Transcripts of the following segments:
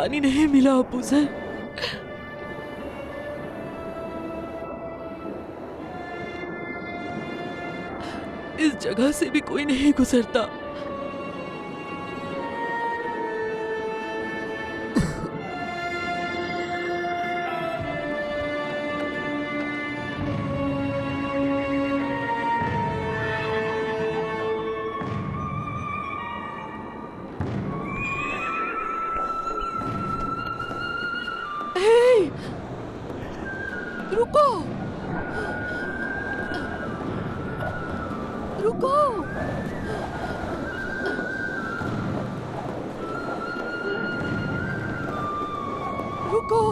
पानी नहीं मिला अबू सर। इस जगह से भी कोई नहीं गुजरता। रुको रुको, रुको,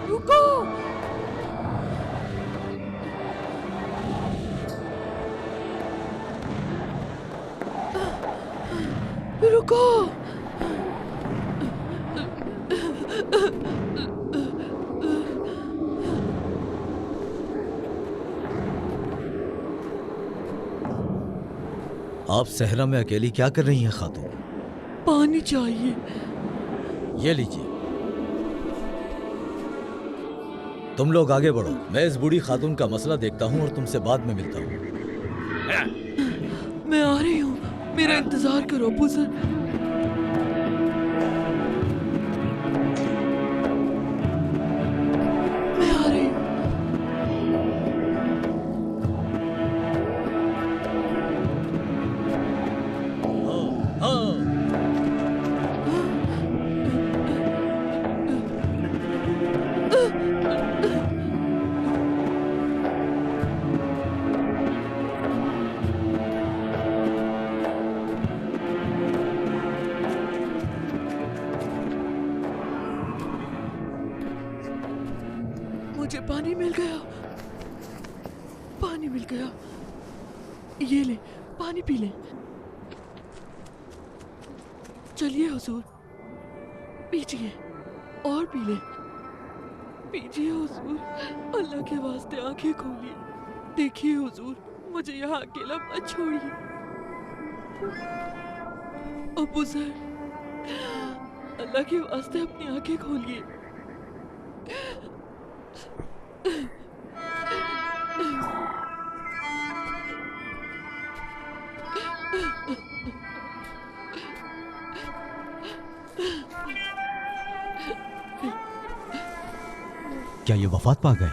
रुको, रुको। आप सहरा में अकेली क्या कर रही हैं खातून? पानी चाहिए। ये लीजिए। तुम लोग आगे बढ़ो, मैं इस बूढ़ी खातून का मसला देखता हूँ और तुमसे बाद में मिलता हूँ। मैं आ रही हूँ, मेरा इंतजार करो अबू सर। मैं आ रही हूँ। मुझे पानी मिल गया, पानी मिल गया। ये ले, पानी पी ले। चलिए हुजूर, पीजिए और पी ले। पीजिए हुजूर, अल्लाह के वास्ते आंखें खोलिए। देखिए हुजूर, मुझे यहाँ अकेला मत छोड़िए। अबू सर, अल्लाह के वास्ते अपनी आंखें खोलिए। क्या ये वफात पा गए?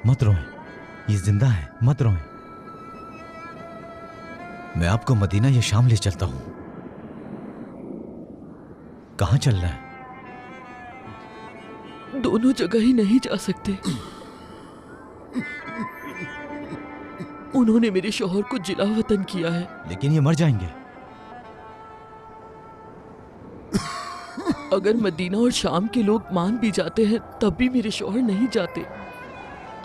मत रोएं, ये जिंदा है, मत रोएं। मैं आपको मदीना या शाम ले चलता हूं। कहां चल रहा है? दोनों जगह ही नहीं जा सकते। उन्होंने मेरे शौहर को जिला वतन किया है। लेकिन ये मर जाएंगे। अगर मदीना और शाम के लोग मान भी जाते हैं तब भी मेरे शौहर नहीं जाते।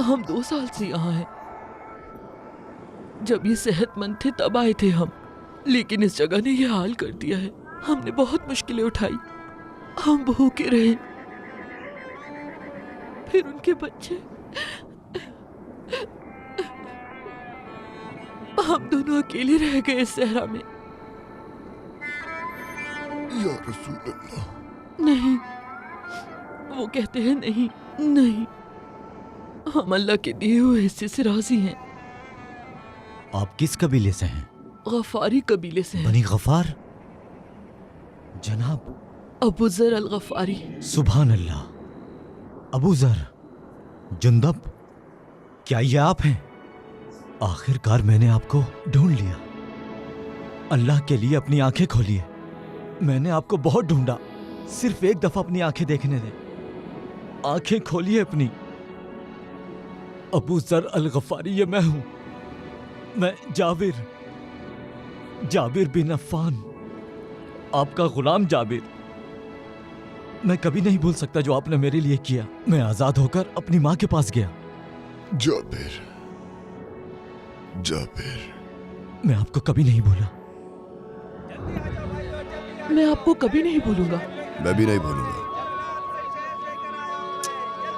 हम 2 साल से यहाँ हैं। जब ये सेहतमंद थे तब आए थे हम, लेकिन इस जगह ने ये हाल कर दिया है। हमने बहुत मुश्किलें उठाई, हम भूखे रहे, फिर उनके बच्चे, हम दोनों अकेले रह गए इस सहरा में। या रसूल अल्लाह। नहीं, वो कहते हैं नहीं नहीं, हम अल्लाह के दिए हुए हिस्से से राजी हैं। आप किस कबीले से हैं? गफारी कबीले से हैं। बनी गफार? जनाब अबू जर अल गफारी। सुभान अल्लाह। अबू जर, जुंदब, क्या ये आप हैं? आखिरकार मैंने आपको ढूंढ लिया। अल्लाह के लिए अपनी आंखें खोलिए। मैंने आपको बहुत ढूंढा, सिर्फ एक दफा अपनी आंखें देखने दें। आंखें खोलिए अपनी। अबू जर अल गफारी, ये मैं हूं। मैं जाबिर, जाबिर बिन अफ़्फ़ान, आपका गुलाम जाबिर। मैं कभी नहीं भूल सकता जो आपने मेरे लिए किया। मैं आजाद होकर अपनी माँ के पास गया। जाबिर, जाबिर, मैं आपको कभी नहीं भूला। मैं आपको कभी नहीं भूलूंगा। मैं भी नहीं भूलूंगा।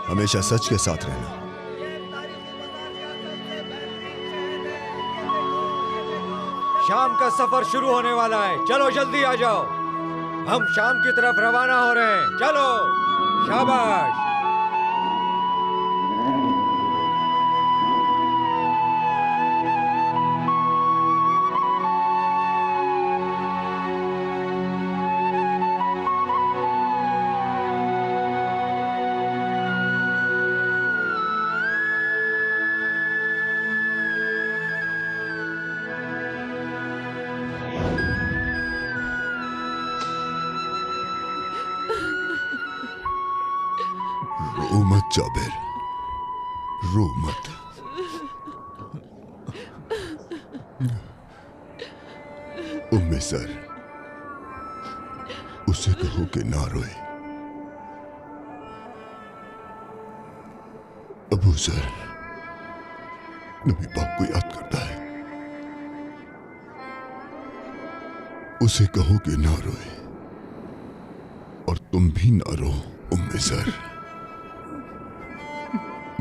हमेशा सच के साथ रहना। शाम का सफर शुरू होने वाला है, चलो जल्दी आ जाओ। हम शाम की तरफ रवाना हो रहे हैं, चलो। शाबाश। रो मत जाबिर, रो मत। उम्मे सर, उसे कहो कि ना रोए। अबू सर नबी पाक को याद करता है, उसे कहो कि ना रोए। और तुम भी ना रो उम्मे सर।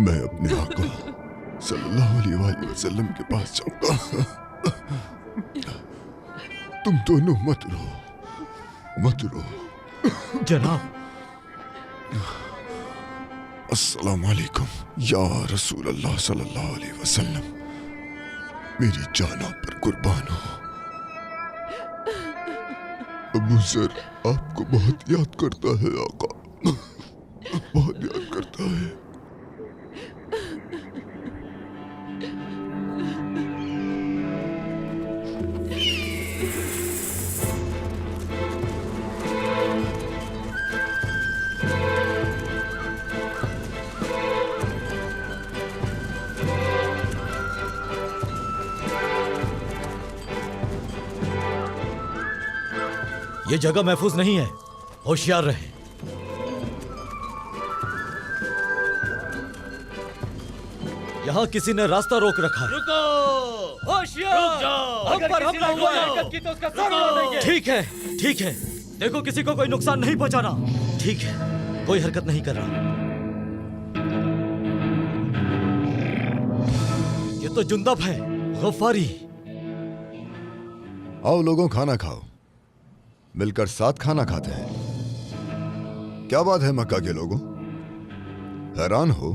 मैं अपने आका सल्लल्लाहु अलैहि वसल्लम के पास जाऊंगा। तुम दोनों मत रो, मत रो। जनाब, अस्सलाम वालेकुम या रसूल अल्लाह सल्लल्लाहु अलैहि वसल्लम। मेरी जान आप पर कुर्बान हो। अबू सर आपको बहुत याद करता है आका, बहुत याद करता है। ये जगह महफूज नहीं है, होशियार रहें। यहाँ किसी ने रास्ता रोक रखा है। रुको, होशियार, रुक जाओ। हम पर हमला हुआ है तो उसका सर उड़ा देंगे। ठीक है, ठीक है। देखो किसी को कोई नुकसान नहीं पहुंचाना। ठीक है, कोई हरकत नहीं कर रहा। ये तो जुंदब है, गफ्फारी। आओ लोगों, खाना खाओ। मिलकर साथ खाना खाते हैं। क्या बात है मक्का के लोगों, हैरान हो?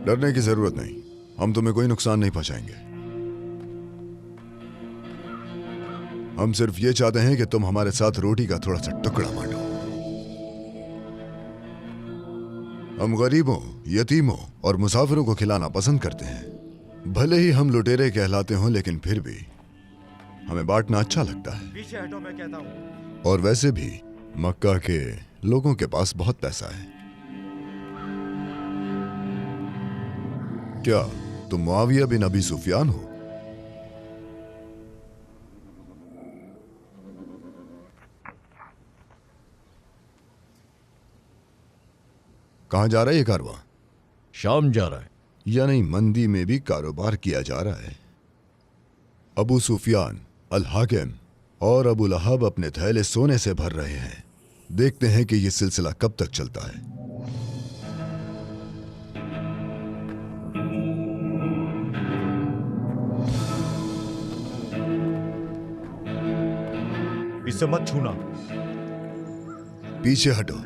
डरने की जरूरत नहीं, हम तुम्हें कोई नुकसान नहीं पहुंचाएंगे। हम सिर्फ ये चाहते हैं कि तुम हमारे साथ रोटी का थोड़ा सा टुकड़ा बांटो। हम गरीबों, यतीमों और मुसाफिरों को खिलाना पसंद करते हैं। भले ही हम लुटेरे कहलाते हों, लेकिन फिर भी हमें बांटना अच्छा लगता है। पीछे हटो, मैं कहता हूँ। और वैसे भी मक्का के लोगों के पास बहुत पैसा है। क्या तुम मुआविया बिन अबी सुफियान हो? कहां जा रहा है ये कारवां? शाम जा रहा है। यानी मंदी में भी कारोबार किया जा रहा है। अबू सुफियान, अल हाकिम और अबू लहब अपने थैले सोने से भर रहे हैं। देखते हैं कि यह सिलसिला कब तक चलता है। इसे मत छूना। पीछे हटो।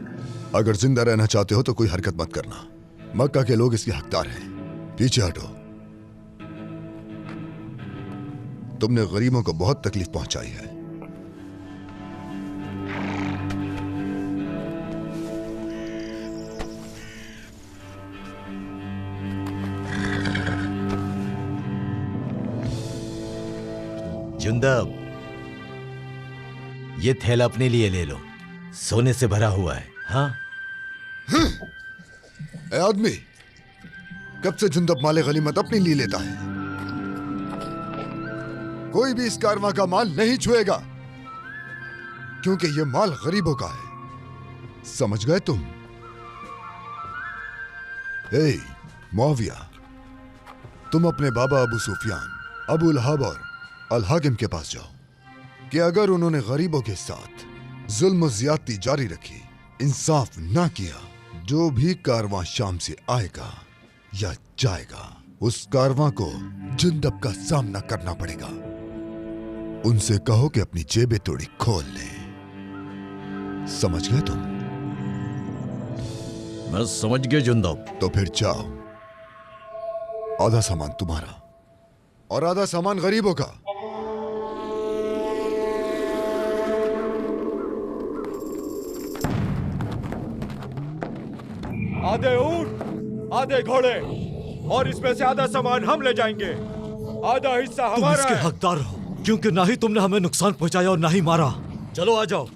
अगर जिंदा रहना चाहते हो तो कोई हरकत मत करना। मक्का के लोग इसके हकदार हैं। पीछे हटो। तुमने गरीबों को बहुत तकलीफ पहुंचाई है। जुंदब, ये थैला अपने लिए ले लो, सोने से भरा हुआ है। हाँ, ए आदमी, कब से जुंदब माले गनीमत अपने लिए लेता है? कोई भी इस कारवां का माल नहीं छुएगा, क्योंकि यह माल गरीबों का है। समझ गए तुम? मुआविया, तुम अपने बाबा अबू सुफियान, अबू लहब और अल हाकिम के पास जाओ कि अगर उन्होंने गरीबों के साथ जुल्म और ज्यादती जारी रखी, इंसाफ ना किया, जो भी कारवां शाम से आएगा या जाएगा, उस कारवां को जुंदब का सामना करना पड़ेगा। उनसे कहो कि अपनी जेबें थोड़ी खोल लें। समझ गए तुम? मैं समझ गया जुंदब। तो फिर जाओ, आधा सामान तुम्हारा और आधा सामान गरीबों का। आधे ऊंट, आधे घोड़े, और इसमें से आधा सामान हम ले जाएंगे। आधा हिस्सा तुम हमारा इसके है। हकदार हो, क्योंकि ना ही तुमने हमें नुकसान पहुंचाया और ना ही मारा। चलो आ जाओ।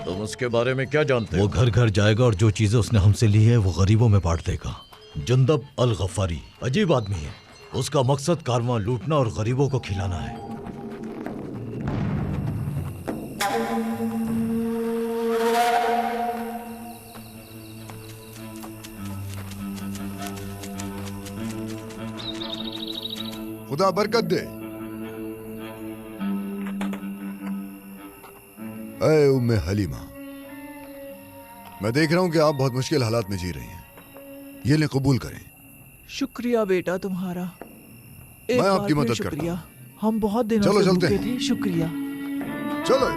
तुम उसके बारे में क्या जानते हो? वो घर घर जाएगा और जो चीजें उसने हमसे ली है वो गरीबों में बांट देगा। जुंदब अल गफारी अजीब आदमी है। उसका मकसद कारवां लूटना और गरीबों को खिलाना है। खुदा बरकत दे। ऐ उम्मे हलीमा, मैं देख रहा हूं कि आप बहुत मुश्किल हालात में जी रही हैं। ये ले, कबूल करें। शुक्रिया बेटा तुम्हारा। एक मैं बार आपकी फिर मदद करता शुक्रिया। हूं। हम बहुत दिनों चलो से चलते भूखे हैं। थे। शुक्रिया। चलो।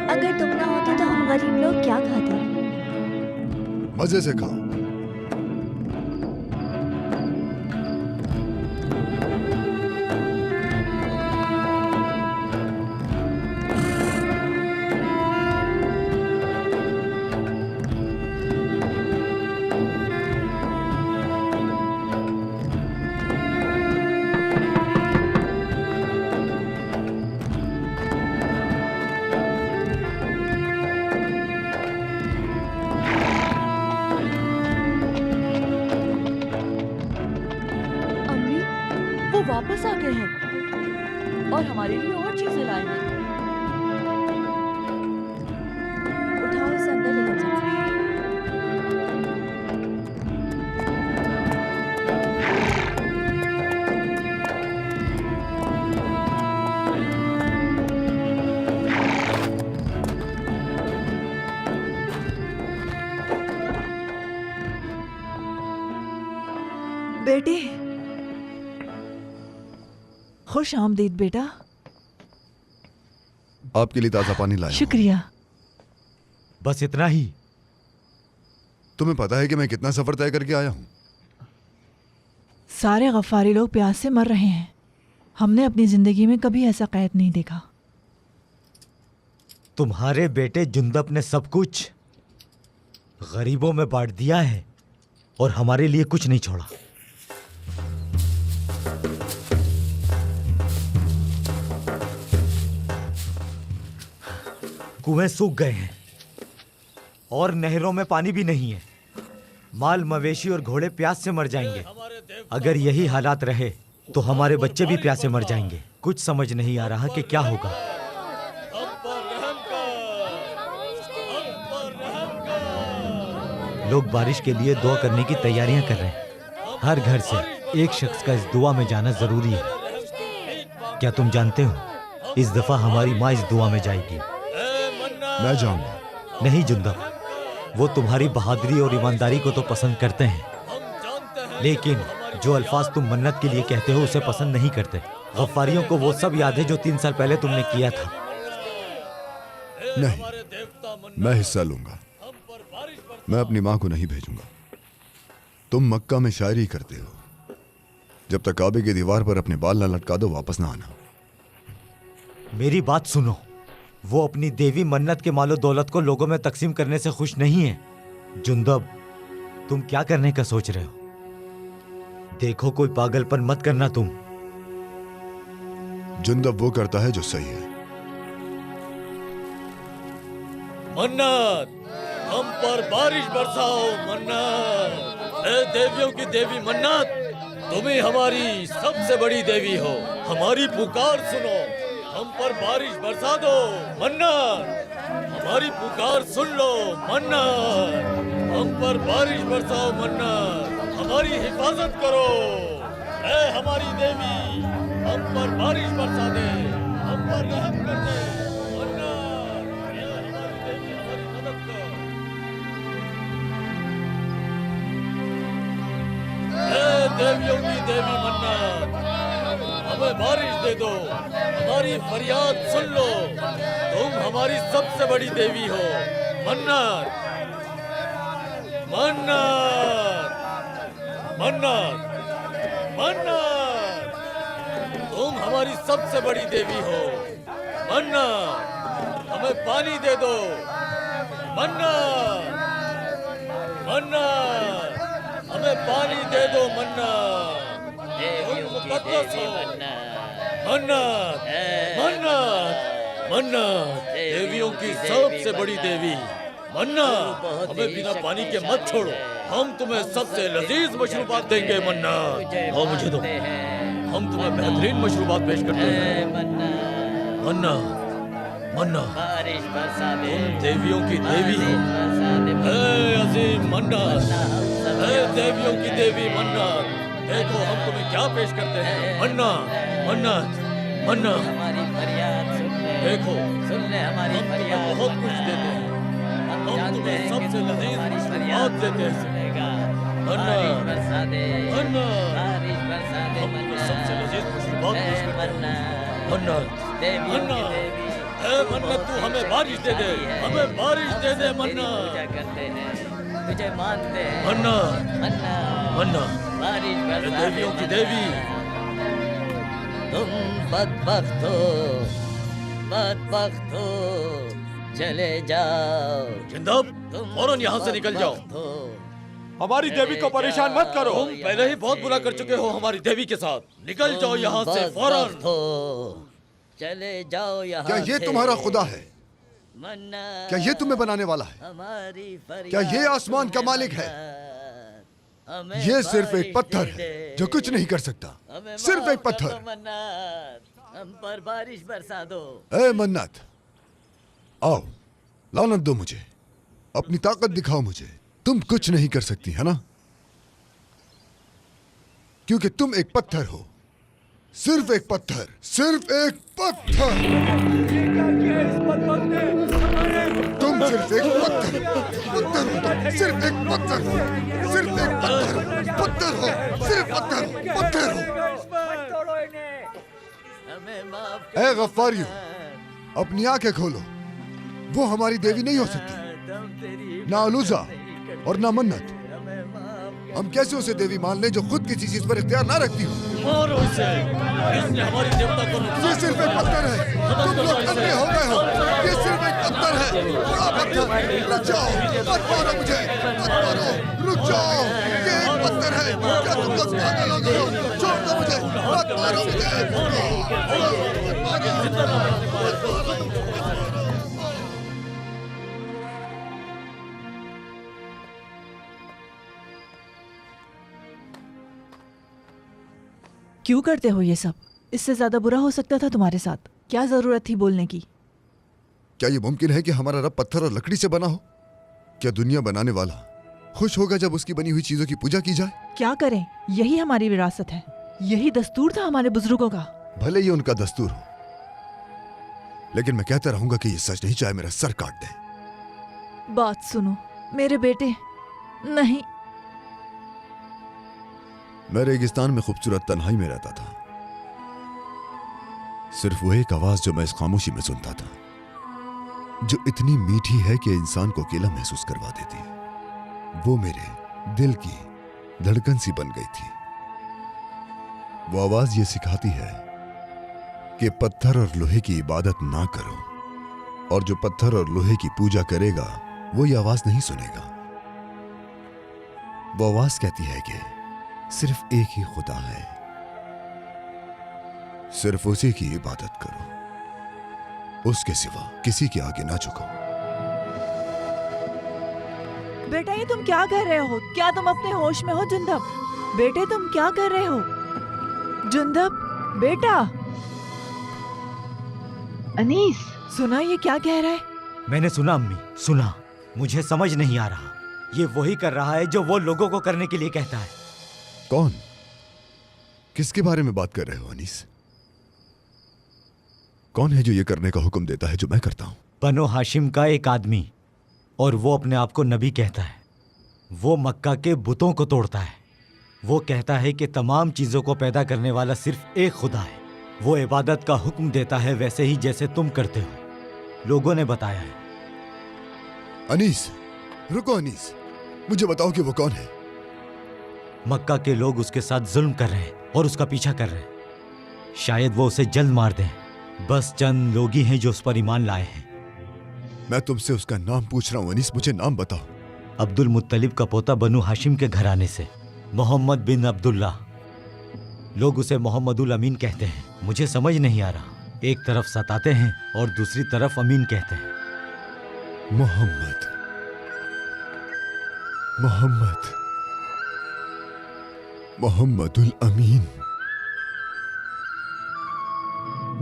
अगर तुम ना होते तो हम गरीब लोग क्या खाते? मजे से खाओ। अम्मी, वो वापस आ गए हैं और हमारे लिए और चीजें लाए हैं। उठाओ, इसे अंदर लेकर जाओ। बेटी, खुश आमदीद बेटा। आपके लिए ताजा पानी लाया हूं। शुक्रिया। बस इतना ही? तुम्हें पता है कि मैं कितना सफर तय करके आया हूं? सारे गफ्फारी लोग प्यास से मर रहे हैं। हमने अपनी जिंदगी में कभी ऐसा कैद नहीं देखा। तुम्हारे बेटे जुंदब ने सब कुछ गरीबों में बांट दिया है और हमारे लिए कुछ नहीं छोड़ा। कुएं सूख गए हैं और नहरों में पानी भी नहीं है। माल मवेशी और घोड़े प्यास से मर जाएंगे। अगर यही हालात रहे तो हमारे बच्चे भी प्यासे मर जाएंगे। कुछ समझ नहीं आ रहा कि क्या होगा। लोग बारिश के लिए दुआ करने की तैयारियां कर रहे हैं। हर घर से एक शख्स का इस दुआ में जाना जरूरी है। क्या तुम जानते हो, इस दफा हमारी माँ इस दुआ में जाएगी। मैं जाऊंगा। नहीं जुंदब, वो तुम्हारी बहादुरी और ईमानदारी को तो पसंद करते हैं, लेकिन जो अल्फाज तुम मन्नत के लिए कहते हो उसे पसंद नहीं करते। गफ्फारियों को वो सब याद है जो 3 साल पहले तुमने किया था। नहीं, मैं हिस्सा लूंगा। मैं अपनी मां को नहीं भेजूंगा। तुम मक्का में शायरी करते हो। जब तक काबे की दीवार पर अपने बाल न लटका दो, वापस ना आना। मेरी बात सुनो। वो अपनी देवी मन्नत के मालो दौलत को लोगों में तकसीम करने से खुश नहीं है। जुंदब, तुम क्या करने का सोच रहे हो? देखो, कोई पागलपन मत करना तुम। जुंदब वो करता है जो सही है। मन्नत, हम पर बारिश बरसाओ। मन्नत, ए देवियों की देवी मन्नत, तुम ही हमारी सबसे बड़ी देवी हो। हमारी पुकार सुनो। हम पर बारिश बरसा दो मन्नत, हमारी पुकार सुन लो मन्नत, हम पर बारिश बरसाओ मन्नत, हमारी हिफाजत करो। ऐ हमारी देवी, हम पर बारिश बरसा दे, हम पर रहम कर दे मन्नत। ऐ हमारी देवी, हमारी मदद कर। ऐ देवियों की देवी मन्नत, हमें बारिश दे दो, हमारी फरियाद सुन लो, तुम हमारी सबसे बड़ी देवी हो मन्नत, मन्नत, मन्नत, मन्नत, तुम हमारी सबसे बड़ी देवी हो मन्नत, हमें पानी दे दो मन्नत, मन्नत, हमें पानी दे दो मन्नत, मुकद्दस हो मन्नत, मन्नत, मन्नत, देवियों की सबसे बड़ी देवी मन्नत, हमें बिना पानी के मत छोड़ो, हम तुम्हें सबसे लजीज मशरूबात देंगे मन्नत। और मुझे दो, हम तुम्हें बेहतरीन मशरूबात पेश करते हैं मन्नत, मन्नत, तुम देवियों की देवी हो। ऐ अजीम मन्नत, ऐ देवियों की देवी मन्नत, देखो हम तुम्हें क्या पेश करते हैं मन्नत, मन्नत, मन्नत, हमारी फरियाद सुन ले, देखो सुन ले हमारी हम तुम्हें फरियाद बहुत कुछ मन्नत। देते हैं, हम हम जानते तुम्हें हैं कि सबसे तू लजीज हमारी मशरूबात फरियाद देते हैं सुनेगा। मन्नत, बारिश बरसा दे, मन्नत, बारिश बरसा दे हम तुम्हें सबसे मन्नत, लजीज मशरूबात पेश ऐ करते हैं मन्नत, मन्नत, देवियों की मन्नत, देवी, ऐ मन्नत तू हमें बारिश दे दे, हमें बारिश दे दे हम तेरी मन्नत, पूजा करते हैं, तुझे मानते हैं मन्नत, मन्नत, मन्नत, बारिश ऐ बरसा दे देवियों की मन्नत। देवी, तुम बदबख्त हो, बदबख्त हो, चले जाओ, जिंदब तुम फौरन यहाँ से निकल जाओ। बदबख्त हो, हमारी देवी को परेशान मत करो। तुम पहले ही बहुत बुरा कर चुके हो हमारी देवी के साथ, निकल जाओ यहाँ से फौरन। बदबख्त हो, चले जाओ यहाँ क्या ये से। तुम्हारा खुदा है? मन्नत, क्या ये तुम्हें बनाने वाला है? हमारी फरियाद क्या ये आसमान का मालिक है? हमें ये सिर्फ एक बारिश पत्थर दे है दे। जो कुछ नहीं कर सकता। हमें सिर्फ माफ एक कर पत्थर। दो मन्नत, हम पर बारिश बरसा दो। ए मन्नत, आओ, लानत दो मुझे, अपनी ताकत दिखाओ मुझे। तुम कुछ नहीं कर सकती है ना, क्योंकि तुम एक पत्थर हो, सिर्फ एक पत्थर, सिर्फ एक पत्थर। तुम सिर्फ एक पत्थर, पत्थर हो तुम, सिर्फ एक पत्थर हो, सिर्फ एक पत्थर हो, पत्थर हो, सिर्फ पत्थर, पत्थर हो। हमें माफ ए गफ्फारियो, अपनी आंखें खोलो, वो हमारी देवी नहीं हो सकती, हम तेरी ना अलूजा और ना मन्नत। हमें माफ हम कैसे उसे देवी मान लें जो खुद किसी चीज पर इख्तियार ना रखती हो? मारो इसे, इसने हमारी देवता को नुकसान ये सिर्फ एक पत्थर है, तुम लोग अंधे हो गए हो। ये सिर्फ एक पत्थर है, बड़ा पत्थर। रुक जाओ, मत मारो मुझे, मत मारो, रुक जाओ। ये एक पत्थर है, क्या तुम लोग पागल हो गए हो? छोड़ दो मुझे, मत मारो मुझे, मत मारो। क्यों करते हो ये सब? इससे ज्यादा बुरा हो सकता था तुम्हारे साथ। क्या जरूरत थी बोलने की? क्या ये मुमकिन है कि हमारा रब पत्थर और लकड़ी से बना हो? क्या दुनिया बनाने वाला खुश होगा जब उसकी बनी हुई चीजों की पूजा की जाए? क्या करें, यही हमारी विरासत है, यही दस्तूर था हमारे बुजुर्गों का। भले ये उनका दस्तूर हो, लेकिन मैं कहता रहूंगा कि ये सच नहीं, चाहे मेरा सर काट दे। बात सुनो मेरे बेटे। नहीं, मैं रेगिस्तान में खूबसूरत तन्हाई में रहता था। सिर्फ वो एक आवाज जो मैं इस खामोशी में सुनता था, जो इतनी मीठी है कि इंसान को अकेला महसूस करवा देती है। वो मेरे दिल की धड़कन सी बन गई थी। वो आवाज ये सिखाती है कि पत्थर और लोहे की इबादत ना करो, और जो पत्थर और लोहे की पूजा करेगा वो ये आवाज नहीं सुनेगा। वो आवाज कहती है कि सिर्फ एक ही खुदा है, सिर्फ उसी की इबादत करो, उसके सिवा किसी के आगे ना झुको। बेटा ये तुम क्या कर रहे हो? क्या तुम अपने होश में हो जुंदब? बेटे तुम क्या कर रहे हो? जुंदब बेटा, अनीस, सुना ये क्या कह रहा है? मैंने सुना अम्मी, सुना। मुझे समझ नहीं आ रहा। ये वही कर रहा है जो वो लोगों को करने के लिए कहता है। कौन? किसके बारे में बात कर रहे हो अनीस? कौन है जो ये करने का हुक्म देता है जो मैं करता हूं? बनो हाशिम का एक आदमी, और वो अपने आप को नबी कहता है। वो मक्का के बुतों को तोड़ता है। वो कहता है कि तमाम चीजों को पैदा करने वाला सिर्फ एक खुदा है। वो इबादत का हुक्म देता है वैसे ही जैसे तुम करते हो। लोगों ने बताया है। अनीस, रुको अनीस, मुझे बताओ कि वो कौन है? मक्का के लोग उसके साथ जुल्म कर रहे हैं और उसका पीछा कर रहे हैं। शायद वो उसे जल्द मार दें। बस चंद लोग ही हैं जो उस पर ईमान लाए हैं। मैं तुमसे उसका नाम पूछ रहा हूं अनीस, मुझे नाम बताओ। अब्दुल मुत्तलिब का पोता बनु हाशिम के घराने से, मोहम्मद बिन अब्दुल्ला। लोग उसे मोहम्मदुल अमीन कहते हैं। मुझे समझ नहीं आ रहा। एक तरफ सताते हैं और दूसरी तरफ अमीन कहते हैं। मोहम्मद, मोहम्मद, मोहम्मदुल अमीन,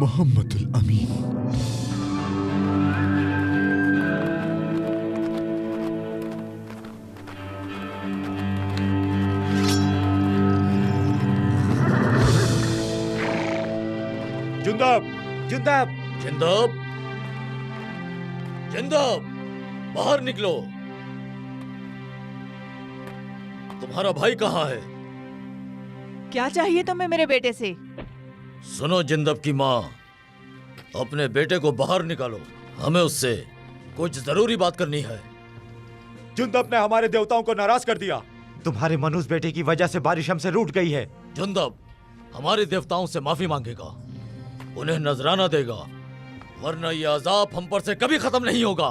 मोहम्मदुल अमीन। जुंदब, जुंदब, जिंदब, जिंदब, बाहर निकलो। तुम्हारा भाई कहाँ है? क्या चाहिए तुम्हें मेरे बेटे से? सुनो जिंदब की माँ, अपने बेटे को बाहर निकालो। हमें उससे कुछ जरूरी बात करनी है। जुंदब ने हमारे देवताओं को नाराज कर दिया। तुम्हारे मनुष्य बेटे की वजह से बारिश हमसे रूठ गई है। जिंदब हमारे देवताओं से माफी मांगेगा, उन्हें नजराना देगा, वरना ये अजाब हम पर से कभी खत्म नहीं होगा।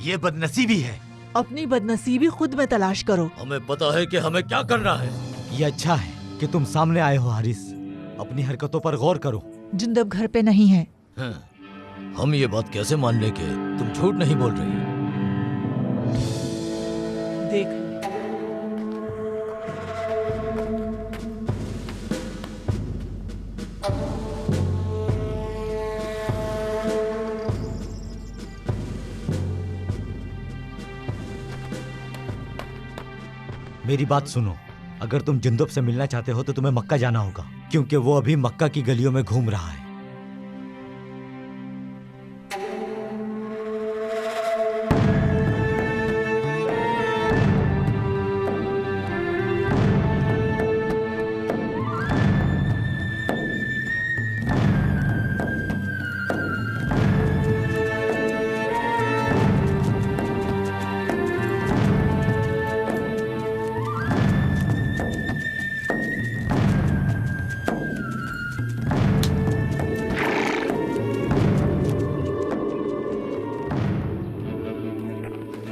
ये बदनसीबी है। अपनी बदनसीबी खुद में तलाश करो। हमें पता है कि हमें क्या करना है। ये अच्छा है कि तुम सामने आए हो हारिस। अपनी हरकतों पर गौर करो। जिंदब घर पे नहीं है। हम ये बात कैसे मान लें कि तुम झूठ नहीं बोल रही? देख, मेरी बात सुनो। अगर तुम जुंदब से मिलना चाहते हो तो तुम्हें मक्का जाना होगा, क्योंकि वो अभी मक्का की गलियों में घूम रहा है।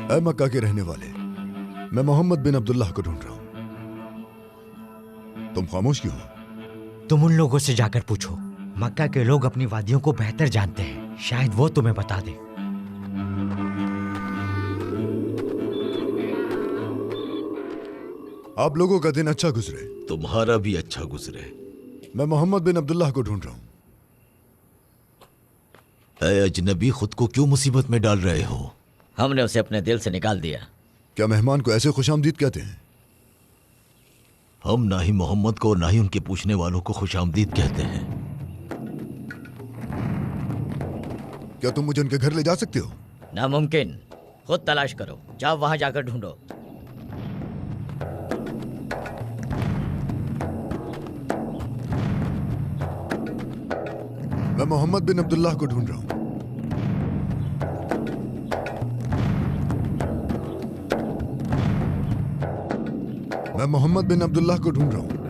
ऐ मक्का के रहने वाले, मैं मोहम्मद बिन अब्दुल्लाह को ढूंढ रहा हूं। तुम खामोश क्यों हो? तुम उन लोगों से जाकर पूछो। मक्का के लोग अपनी वादियों को बेहतर जानते हैं। शायद वो तुम्हें बता दे। आप लोगों का दिन अच्छा गुजरे। तुम्हारा भी अच्छा गुजरे। मैं मोहम्मद बिन अब्दुल्लाह को ढूंढ रहा हूं। ऐ अजनबी, खुद को क्यों मुसीबत में डाल रहे हो? हमने उसे अपने दिल से निकाल दिया। क्या मेहमान को ऐसे खुशामदीद कहते हैं? हम ना ही मोहम्मद को और ना ही उनके पूछने वालों को खुशामदीद कहते हैं। क्या तुम मुझे उनके घर ले जा सकते हो? नामुमकिन। खुद तलाश करो, जाओ वहां जाकर ढूंढो। मैं मोहम्मद बिन अब्दुल्लाह को ढूंढ रहा हूं। मैं मोहम्मद बिन अब्दुल्लाह को ढूंढ रहा हूं।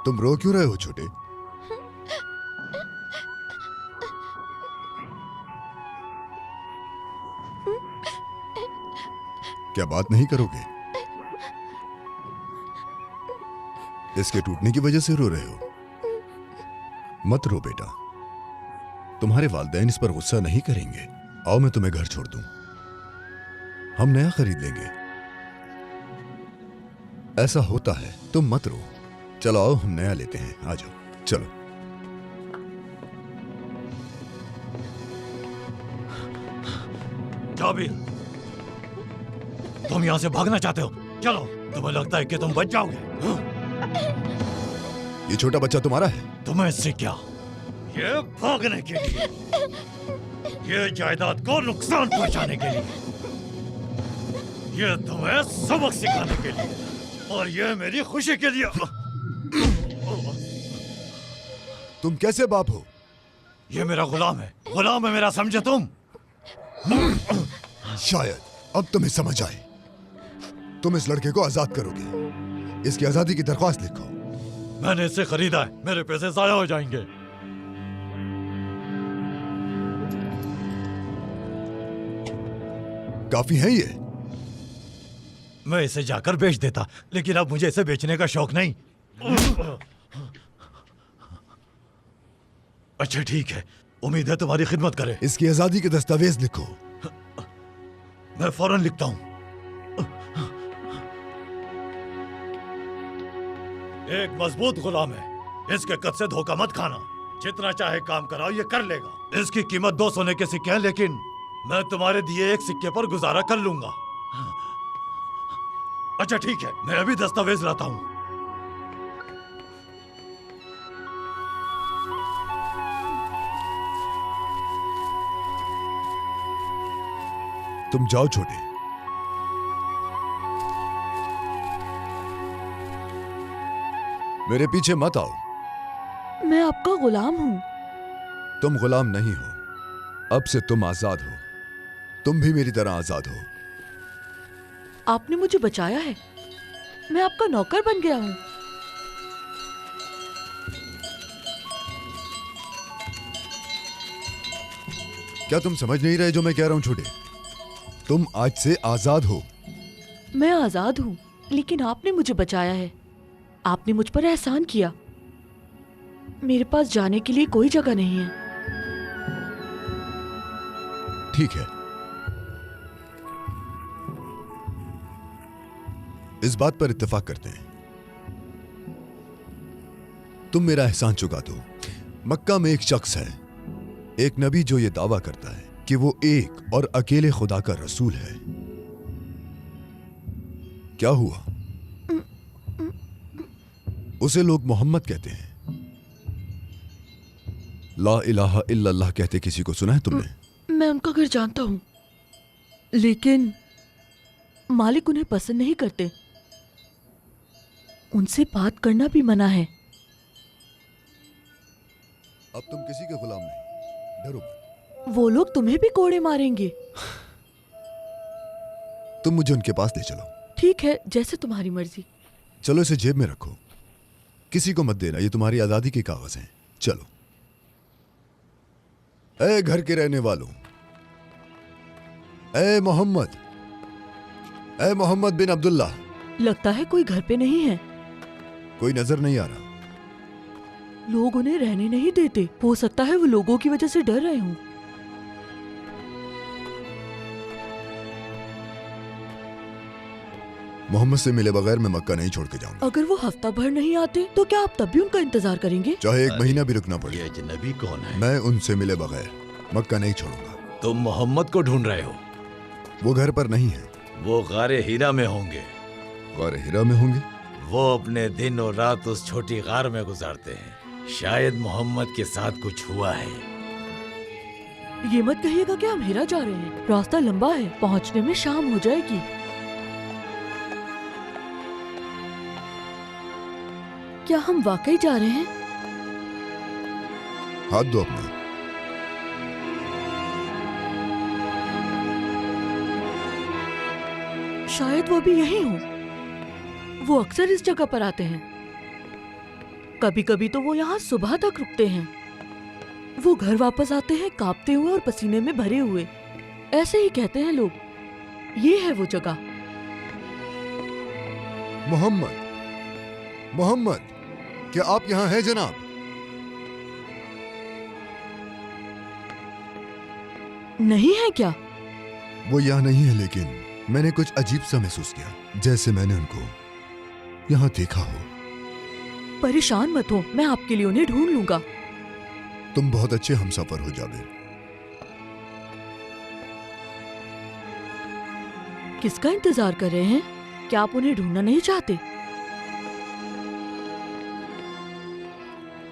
तुम रो क्यों रहे हो छोटे? क्या बात नहीं करोगे? इसके टूटने की वजह से रो रहे हो? मत रो बेटा, तुम्हारे वालिदैन इस पर गुस्सा नहीं करेंगे। आओ मैं तुम्हें घर छोड़ दूं, हम नया खरीद लेंगे। ऐसा होता है, तुम मत रो। चलो आओ हम नया लेते हैं, आ जाओ चलो। जाबिर, तुम यहां से भागना चाहते हो? चलो, तुम्हें लगता है कि तुम बच जाओगे? ये छोटा बच्चा तुम्हारा है? तुम्हें इससे क्या? ये भागने के लिए, ये जायदाद को नुकसान पहुंचाने के लिए, ये तुम्हें सबक सिखाने के लिए, और ये मेरी खुशी के लिए। तुम कैसे बाप हो? ये मेरा गुलाम है, गुलाम है मेरा, समझे तुम? शायद अब तुम्हें समझ आए। तुम इस लड़के को आजाद करोगे, इसकी आजादी की दरख्वास्त लिखो। मैंने इसे खरीदा है, मेरे पैसे जाया हो जाएंगे। काफी है ये? मैं इसे जाकर बेच देता, लेकिन अब मुझे इसे बेचने का शौक नहीं। अच्छा ठीक है, उम्मीद है तुम्हारी खिदमत करे। इसकी आजादी के दस्तावेज लिखो। मैं फौरन लिखता हूं। एक मजबूत गुलाम है, इसके कद से धोखा मत खाना। जितना चाहे काम कराओ, ये कर लेगा। इसकी कीमत 2 सोने के सिक्के हैं, लेकिन मैं तुम्हारे दिए एक सिक्के पर गुजारा कर लूंगा। अच्छा ठीक है, मैं अभी दस्तावेज लाता हूं। तुम जाओ छोटे। मेरे पीछे मत आओ। मैं आपका गुलाम हूँ। तुम गुलाम नहीं हो, अब से तुम आजाद हो। तुम भी मेरी तरह आजाद हो। आपने मुझे बचाया है, मैं आपका नौकर बन गया हूँ। क्या तुम समझ नहीं रहे जो मैं कह रहा हूं छोटे? तुम आज से आजाद हो। मैं आजाद हूँ, लेकिन आपने मुझे बचाया है। आपने मुझ पर एहसान किया। मेरे पास जाने के लिए कोई जगह नहीं है। ठीक है, इस बात पर इत्तेफाक करते हैं। तुम मेरा एहसान चुका दो। मक्का में एक शख्स है, एक नबी, जो ये दावा करता है कि वो एक और अकेले खुदा का रसूल है। क्या हुआ? उसे लोग मोहम्मद कहते हैं। ला इलाहा इल्लल्लाह कहते किसी को सुना है तुमने? मैं उनका घर जानता हूँ, लेकिन मालिक उन्हें पसंद नहीं करते। उनसे बात करना भी मना है। अब तुम किसी के गुलाम नहीं, डरो मत। वो लोग तुम्हें भी कोड़े मारेंगे। तुम मुझे उनके पास ले चलो। ठीक है, जैसे तुम्हारी मर्जी। चलो इसे जेब में रखो, किसी को मत देना, ये तुम्हारी आजादी के कागज हैं। चलो। ए घर के रहने वालों, ए मोहम्मद बिन अब्दुल्ला। लगता है कोई घर पे नहीं है। कोई नजर नहीं आ रहा। लोग उन्हें रहने नहीं देते। हो सकता है वो लोगों की वजह से डर रहे हों। मोहम्मद से मिले बगैर मैं मक्का नहीं छोड़ के जाऊंगा। अगर वो हफ्ता भर नहीं आते तो क्या आप तब भी उनका इंतजार करेंगे? चाहे 1 महीना भी रुकना पड़े, ये अजनबी कौन है? मैं उनसे मिले बगैर मक्का नहीं छोड़ूंगा। तुम मोहम्मद को ढूंढ रहे हो? वो घर पर नहीं है। वो गारे हीरा में होंगे। गारे हिरा में होंगे? वो अपने दिन और रात उस छोटी गार में गुजारते हैं। शायद मोहम्मद के साथ कुछ हुआ है। ये मत कहिएगा कि हम हेरा जा रहे हैं। रास्ता लंबा है, पहुंचने में शाम हो जाएगी। क्या हम वाकई जा रहे हैं? हाथ दो अपना। शायद वो भी यही हो। वो अक्सर इस जगह पर आते हैं। कभी कभी तो वो यहाँ सुबह तक रुकते हैं। वो घर वापस आते हैं कांपते हुए और पसीने में भरे हुए। ऐसे ही कहते हैं लोग। ये है वो जगह। मोहम्मद, मोहम्मद, क्या आप यहां हैं जनाब? नहीं है क्या? वो यहाँ नहीं है, लेकिन मैंने कुछ अजीब सा महसूस किया, जैसे मैंने उनको यहाँ देखा हो। परेशान मत हो, मैं आपके लिए उन्हें ढूंढ लूंगा। तुम बहुत अच्छे हमसफर हो जाबिर। किसका इंतजार कर रहे हैं? क्या आप उन्हें ढूंढना नहीं चाहते?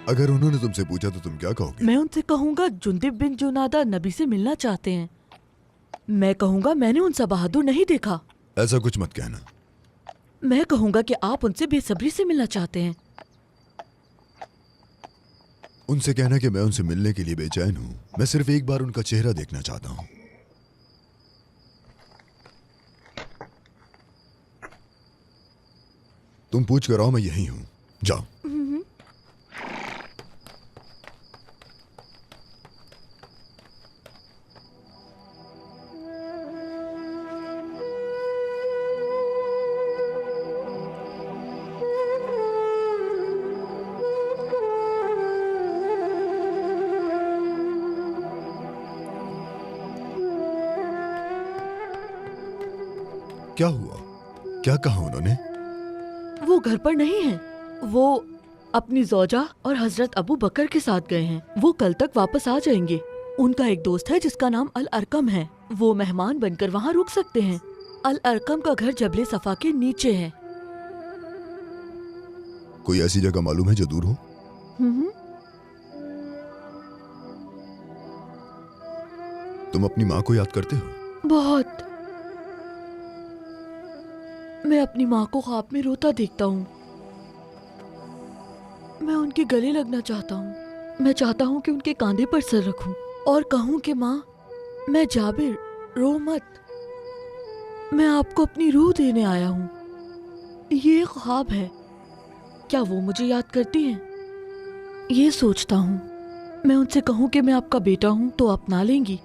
अगर उन्होंने तुमसे पूछा तो तुम क्या कहोगे? मैं उनसे कहूंगा जुंदिब बिन जुनादा नबी से मिलना चाहते हैं। मैं कहूंगा मैंने उनसा बहादुर नहीं देखा। ऐसा कुछ मत कहना। मैं कहूंगा कि आप उनसे बेसब्री से मिलना चाहते हैं। उनसे कहना कि मैं उनसे मिलने के लिए बेचैन हूं। मैं सिर्फ एक बार उनका चेहरा देखना चाहता हूं। तुम पूछ कर आओ, मैं यही हूं। जाओ। क्या हुआ? क्या कहा उन्होंने? वो घर पर नहीं है। वो अपनी जोजा और हजरत अबू बकर के साथ गए हैं। वो कल तक वापस आ जाएंगे। उनका एक दोस्त है जिसका नाम अल अरकम है। वो मेहमान बनकर वहाँ रुक सकते हैं। अल अरकम का घर जबले सफा के नीचे है। कोई ऐसी जगह मालूम है जो दूर हो? तुम अपनी माँ को याद करते हो? बहुत। मैं अपनी माँ को ख्वाब में रोता देखता हूँ। मैं उनके गले लगना चाहता हूँ। मैं चाहता हूँ कि उनके कांधे पर सर रखूं और कहूँ कि माँ, मैं जाबिर, रो मत। मैं आपको अपनी रूह देने आया हूँ। ये एक ख्वाब है। क्या वो मुझे याद करती हैं? ये सोचता हूँ। मैं उनसे कहूँ कि मैं आपका बेटा हूँ तो अपना लेंगी।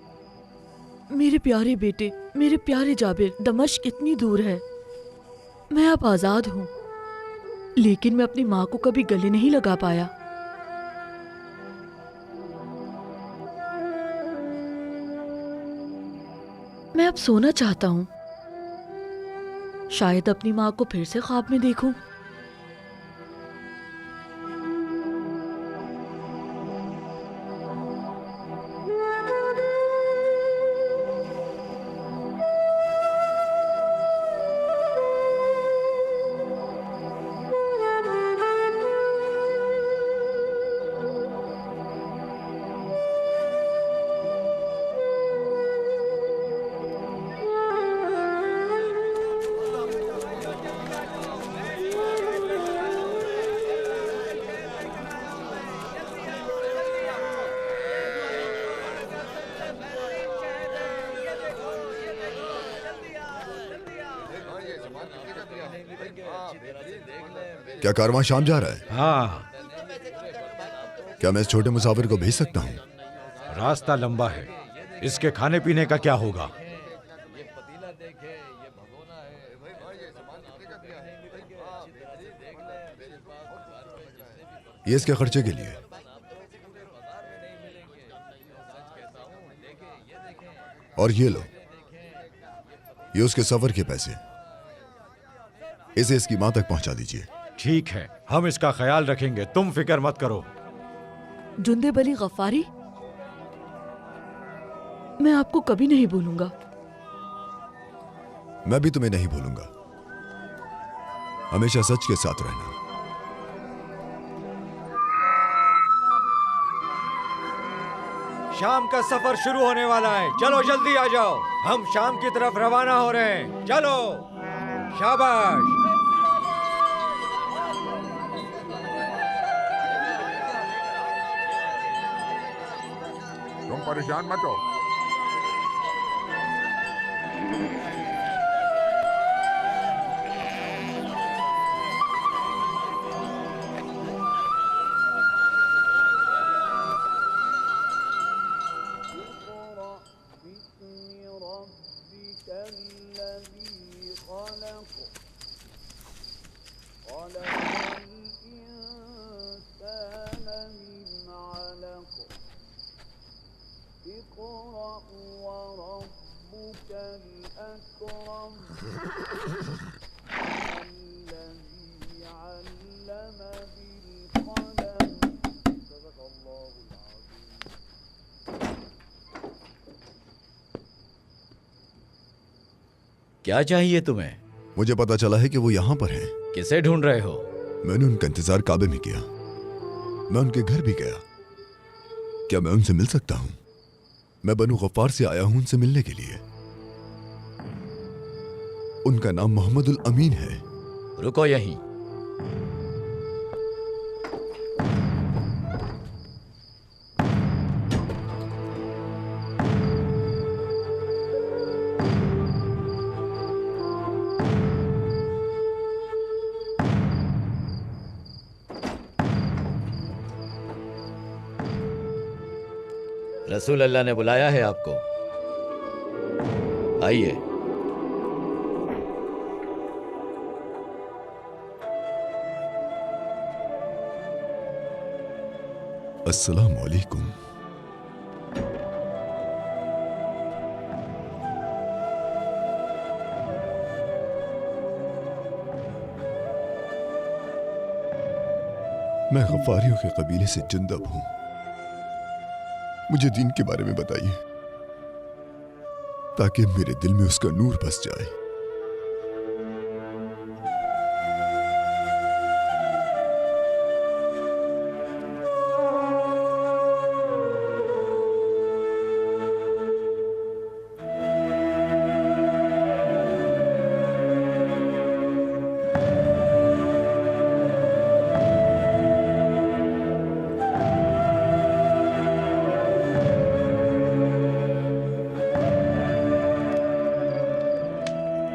मेरे प्यारे बेटे, मेरे प्यारे जाबिर, दमिश्क इतनी दूर है। मैं अब आजाद हूँ, लेकिन मैं अपनी माँ को कभी गले नहीं लगा पाया। मैं अब सोना चाहता हूँ। शायद अपनी माँ को फिर से ख्वाब में देखूं। क्या कारवां शाम जा रहा है? हाँ, क्या मैं इस छोटे मुसाफिर को भेज सकता हूँ? रास्ता लंबा है। इसके खाने पीने का क्या होगा? ये इसके खर्चे के लिए। और ये लो, ये उसके सफर के पैसे। इसे इसकी मां तक पहुंचा दीजिए। ठीक है, हम इसका ख्याल रखेंगे, तुम फिक्र मत करो। जुंदेब अली गफ्फारी, मैं आपको कभी नहीं भूलूंगा। मैं भी तुम्हें नहीं भूलूंगा। हमेशा सच के साथ रहना। शाम का सफर शुरू होने वाला है। चलो जल्दी आ जाओ, हम शाम की तरफ रवाना हो रहे हैं। चलो, शाबाश। तुम परेशान मत हो। क्या चाहिए तुम्हें? मुझे पता चला है कि वो यहां पर हैं। किसे ढूंढ रहे हो? मैंने उनका इंतजार काबे में किया। मैं उनके घर भी गया। क्या मैं उनसे मिल सकता हूं? मैं बनु गफ्फार से आया हूं उनसे मिलने के लिए। उनका नाम मोहम्मदुल अमीन है। रुको यहीं। रसूल अल्लाह ने बुलाया है आपको। आइए। अस्सलाम वालेकुम। मैं गफ्फारियों के कबीले से जुंदब हूं। मुझे दीन के बारे में बताइए ताकि मेरे दिल में उसका नूर बस जाए।